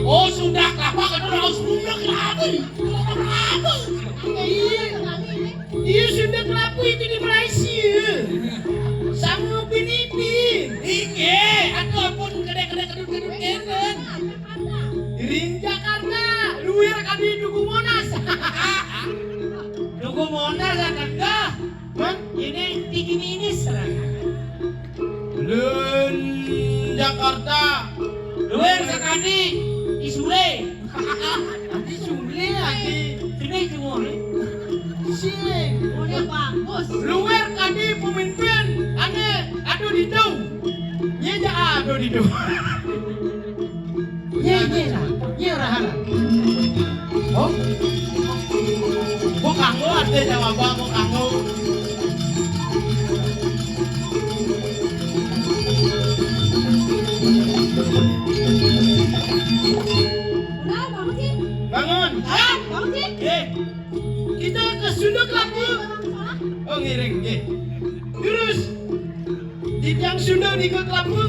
Oh sudah kelapa kan harus sudah kelapa. Iya sudah kelapa itu di Malaysia. Sama Pinipin. Ike, aku ampun kedek keren. Di Jakarta, luar kami Duku Monas. Duku Monas ada. Hah? Ini tinggi ini serang. Lun Jakarta. Luar sekali Isule. Di Sumble lagi. Sini semua. Sini. Udah bagus. Luar kami pemimpin. Aneh, aduh di tu. Ye ja aduh di tu. Ye lah. Ye rahala. Oh. Bukan gua ada jawaban bukan gua. Udah bangun sih. Bangun. Bangun sih. Kita ke Sunda Kelapa. Oh ngiring, ye. Terus di tiang Sunda di ke Kelapa.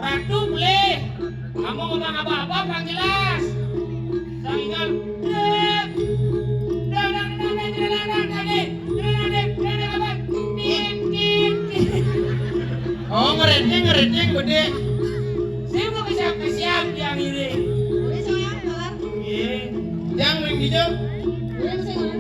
Ratu boleh. Kamu ngomong apa-apa kurang jelas. Saya ingat. Oh ngereting gede. Saya mau kesiap yang ini. Udah sayang kelar. Iya. Yang ring hijau. Udah sayang.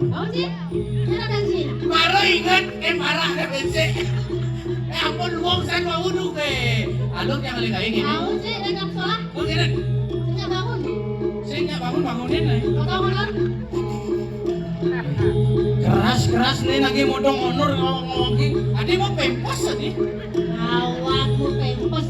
Bangun sih. Enak dan sih. Marah ingat, marah ada bensin. Ampun luang saya mau wudhu aluk yang lagi kayak gini. Bangun sih. Enak sekolah. Oh kira, Saya bangun. saya nggak bangunin nih. Bangun kan? Keras nih lagi modong onor ngomong. Adi mau pempos tadi. Awak mau pempos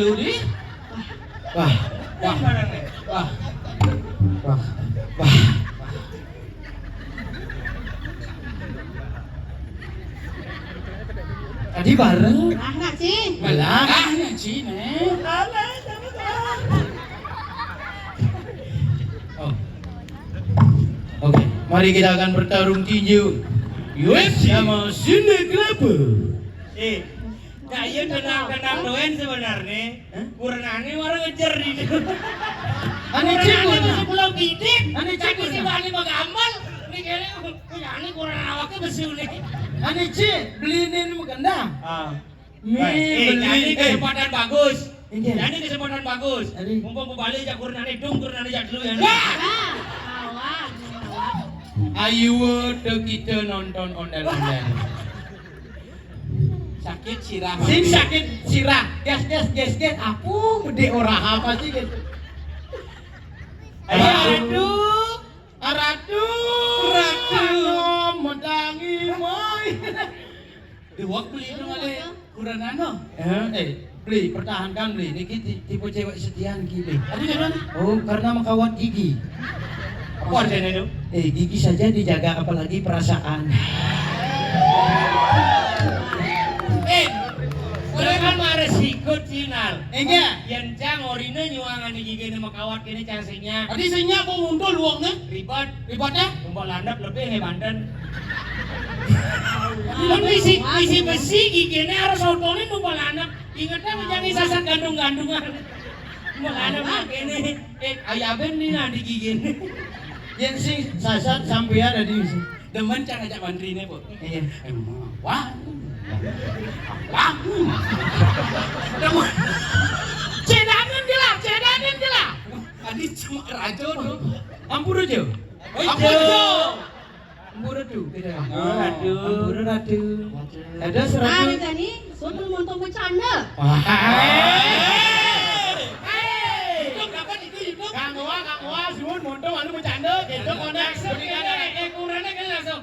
lu di. Wah, Wah, barangnya. Wah. wah, wah. Tadi bareng. Nah, nak sih. Malah. Ah, Cine. Oh. Oke, mari kita akan bertarung tinju. UFC sama Sunda Club. Nah iya tenang doen sebenarnya. Kurenane orang ngejar di situ. Ane Kurenane cik masih pulau bidik. Ane cik Tapi si Bani bagamal. Ini kayaknya ini kurenan awaknya besul nih. Ane cik beliin ini gendang. Ini kesempatan bagus. Iya. Ini kesempatan bagus. Adi. Mumpung balik aja kurenane dong, kurenane aja dulu ya. Ah, awas. Ayo tuh kita nonton ondel-ondel. Sakit sirah. Sing sakit sirah. Gas. Aku gede orang apa sih gitu. Aduh. Ratu. Medangi moy. Diwak beli dong ale. Kuranano. Beli pertahankan beli. Niki tipe cewek setiaan gini. Aduh jangan. Oh, karena makawat gigi. Apa artinya itu? Gigi saja dijaga apalagi perasaan. Udah kan mah resiko final. Enggak. Yang cang orine nyuangan di gigi nama kawat kini cangsinya. Tadi saya mau mundur luangnya. Ribetnya? Umpah landap lebih nih Banten. Kan misi besi giginya harus otonin umpah landap. Ingatnya menjadi sasar gandung-gandungan. Umpah landap makanya. Ayaben nih nanti giginya. Yang sing sasat sampai ada di sini. Demen cara ajak bantrine, Bu. Iya. Wah. Wah. Cedanin gila. Tadi cuma rajo tuh. Ampura jo. Ampura. Ampura tuh. Aduh. Ampura tuh. Ada Nah, seratus. ini tadi sudah montok bercanda. Itu kapan itu? Kang Wah, suun montong anu bercanda. Gitu konek. Kurangnya kan langsung.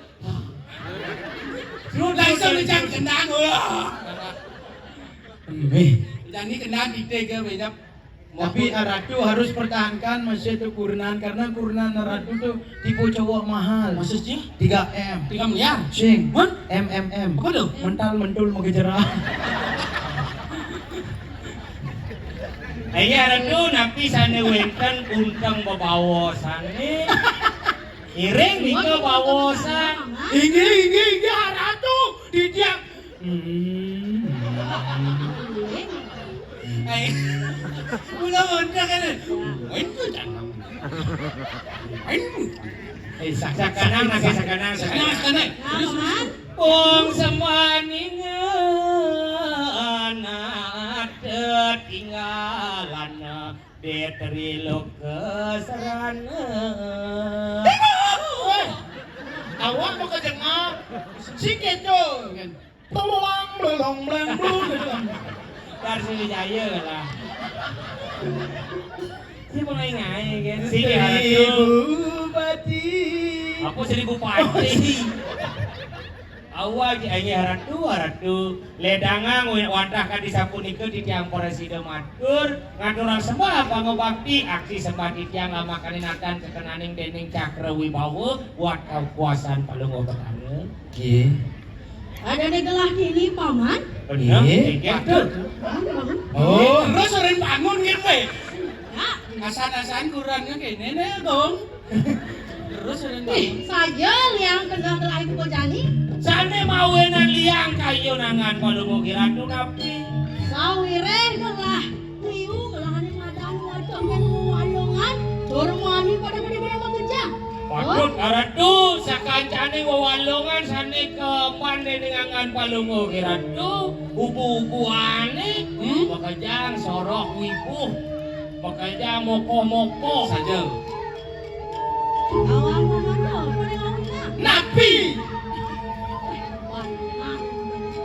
Langsung dicang kendang. Jadi kendang kita ke beda. Tapi Ratu harus pertahankan masih itu kurenan karena kurenan Ratu tuh tipe cowok mahal. Maksudnya 3M. 3 miliar. Sing. Mun? MMM. Apa tuh? Mental mentul mau kejerah. Iya ratu napi sana wenten untang babawosan nih. Iring di ke bawosan. Inggi Ratu di tiang. Ulang untang kan. Itu jangan. Sakanang nake sakanang. Sekarang. Nah, Pong semaningan tinggalan deteri lo kesarana. Awak mau ke jengah. Sikit tuh. Belong. Dar sini jaya lah. Si mulai ngai kan. Si ratu. Bupati. Aku 1000 pati. Awak aja haratu ledangan wadah kan disapunikeun di tiang presiden matur ngaturang sembah pangobakti aksi sembah di tiang lamakaninakan kekenaning dening cakra wibawa buat kapuasan palung obatane. Nggih. ada di gelah ini paman. Bener, Iya. gitu. Bangun. Oh, Terus sering bangun gitu we. Ya, Asan-asan kurangnya kayak nenek dong. Terus sering bangun. saja yang kena gelah itu bojani. Sane mawenan liang kayo nangan palung ratu napi. Sawire gelah riu gelah ini madang wadong yang walongan. Dormani pada gede-gede bekerja. Patut ratu sakancane wawalongan sane keman denengan palung ratu ubu-ubuane bakajang sorok wibuh bakajang moko-moko Saja. Awak mana? Pada ngawinnya. Napi. Wah,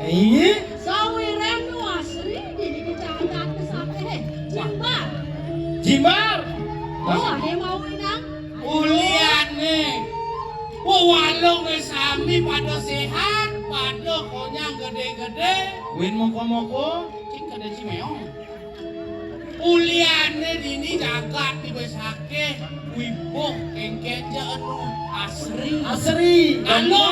Iya. sawire nu asri di kecamatan Kesake. Jimbar. Jimbar. Oh, ada mau inang. Uliane. Walong sami pada sehat, pada konyang gede-gede. Win moko-moko. Cing kada cimeong. Uliane dini jagat dibesake wiboh engkeja anu asri. Alo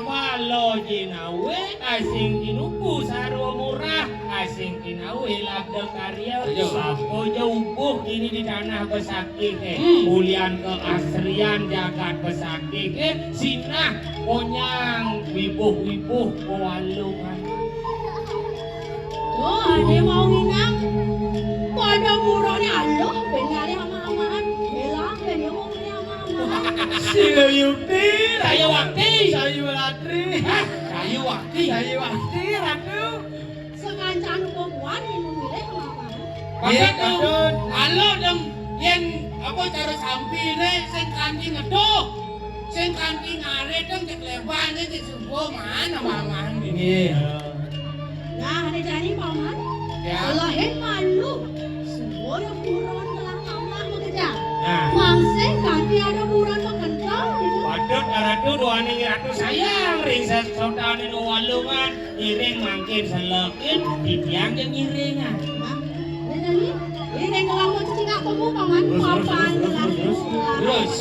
malo jinawe asing kinupu sarwa murah asing kinawe labda karya sapo jauh ini di tanah besaki ke ulian keasrian jagat besaki ke sinah ponyang wibuh kewalungan. Oh, ada mau nginang. Pada murahnya Allah, benarnya ama-amaan. Elang, dia mau ini ama-amaan. Sila yukti, Saya wakti, sayu latri, saya wakti. ratu. Semancan perempuan yang memilih ama-amaan. Maka Iya, tuh, Kadun. alo dem yen apa cara sampine sing kancing ngeduk. Sing kancing ngaret kan cek lebane cek subuh mana mamang ini. Nah, ada jadi paman. Ya. Selain malu, semua yang buron telah Allah bekerja. Nah, Mangseh kaki ada buron mengental. padahal ratu doane ratu sayang ring sotane no walungan iring mangkin selekin ditiang jeung iringan. Nah, ada jadi. Ini yang kalau mau cicing aku mau paman. Papan Terus.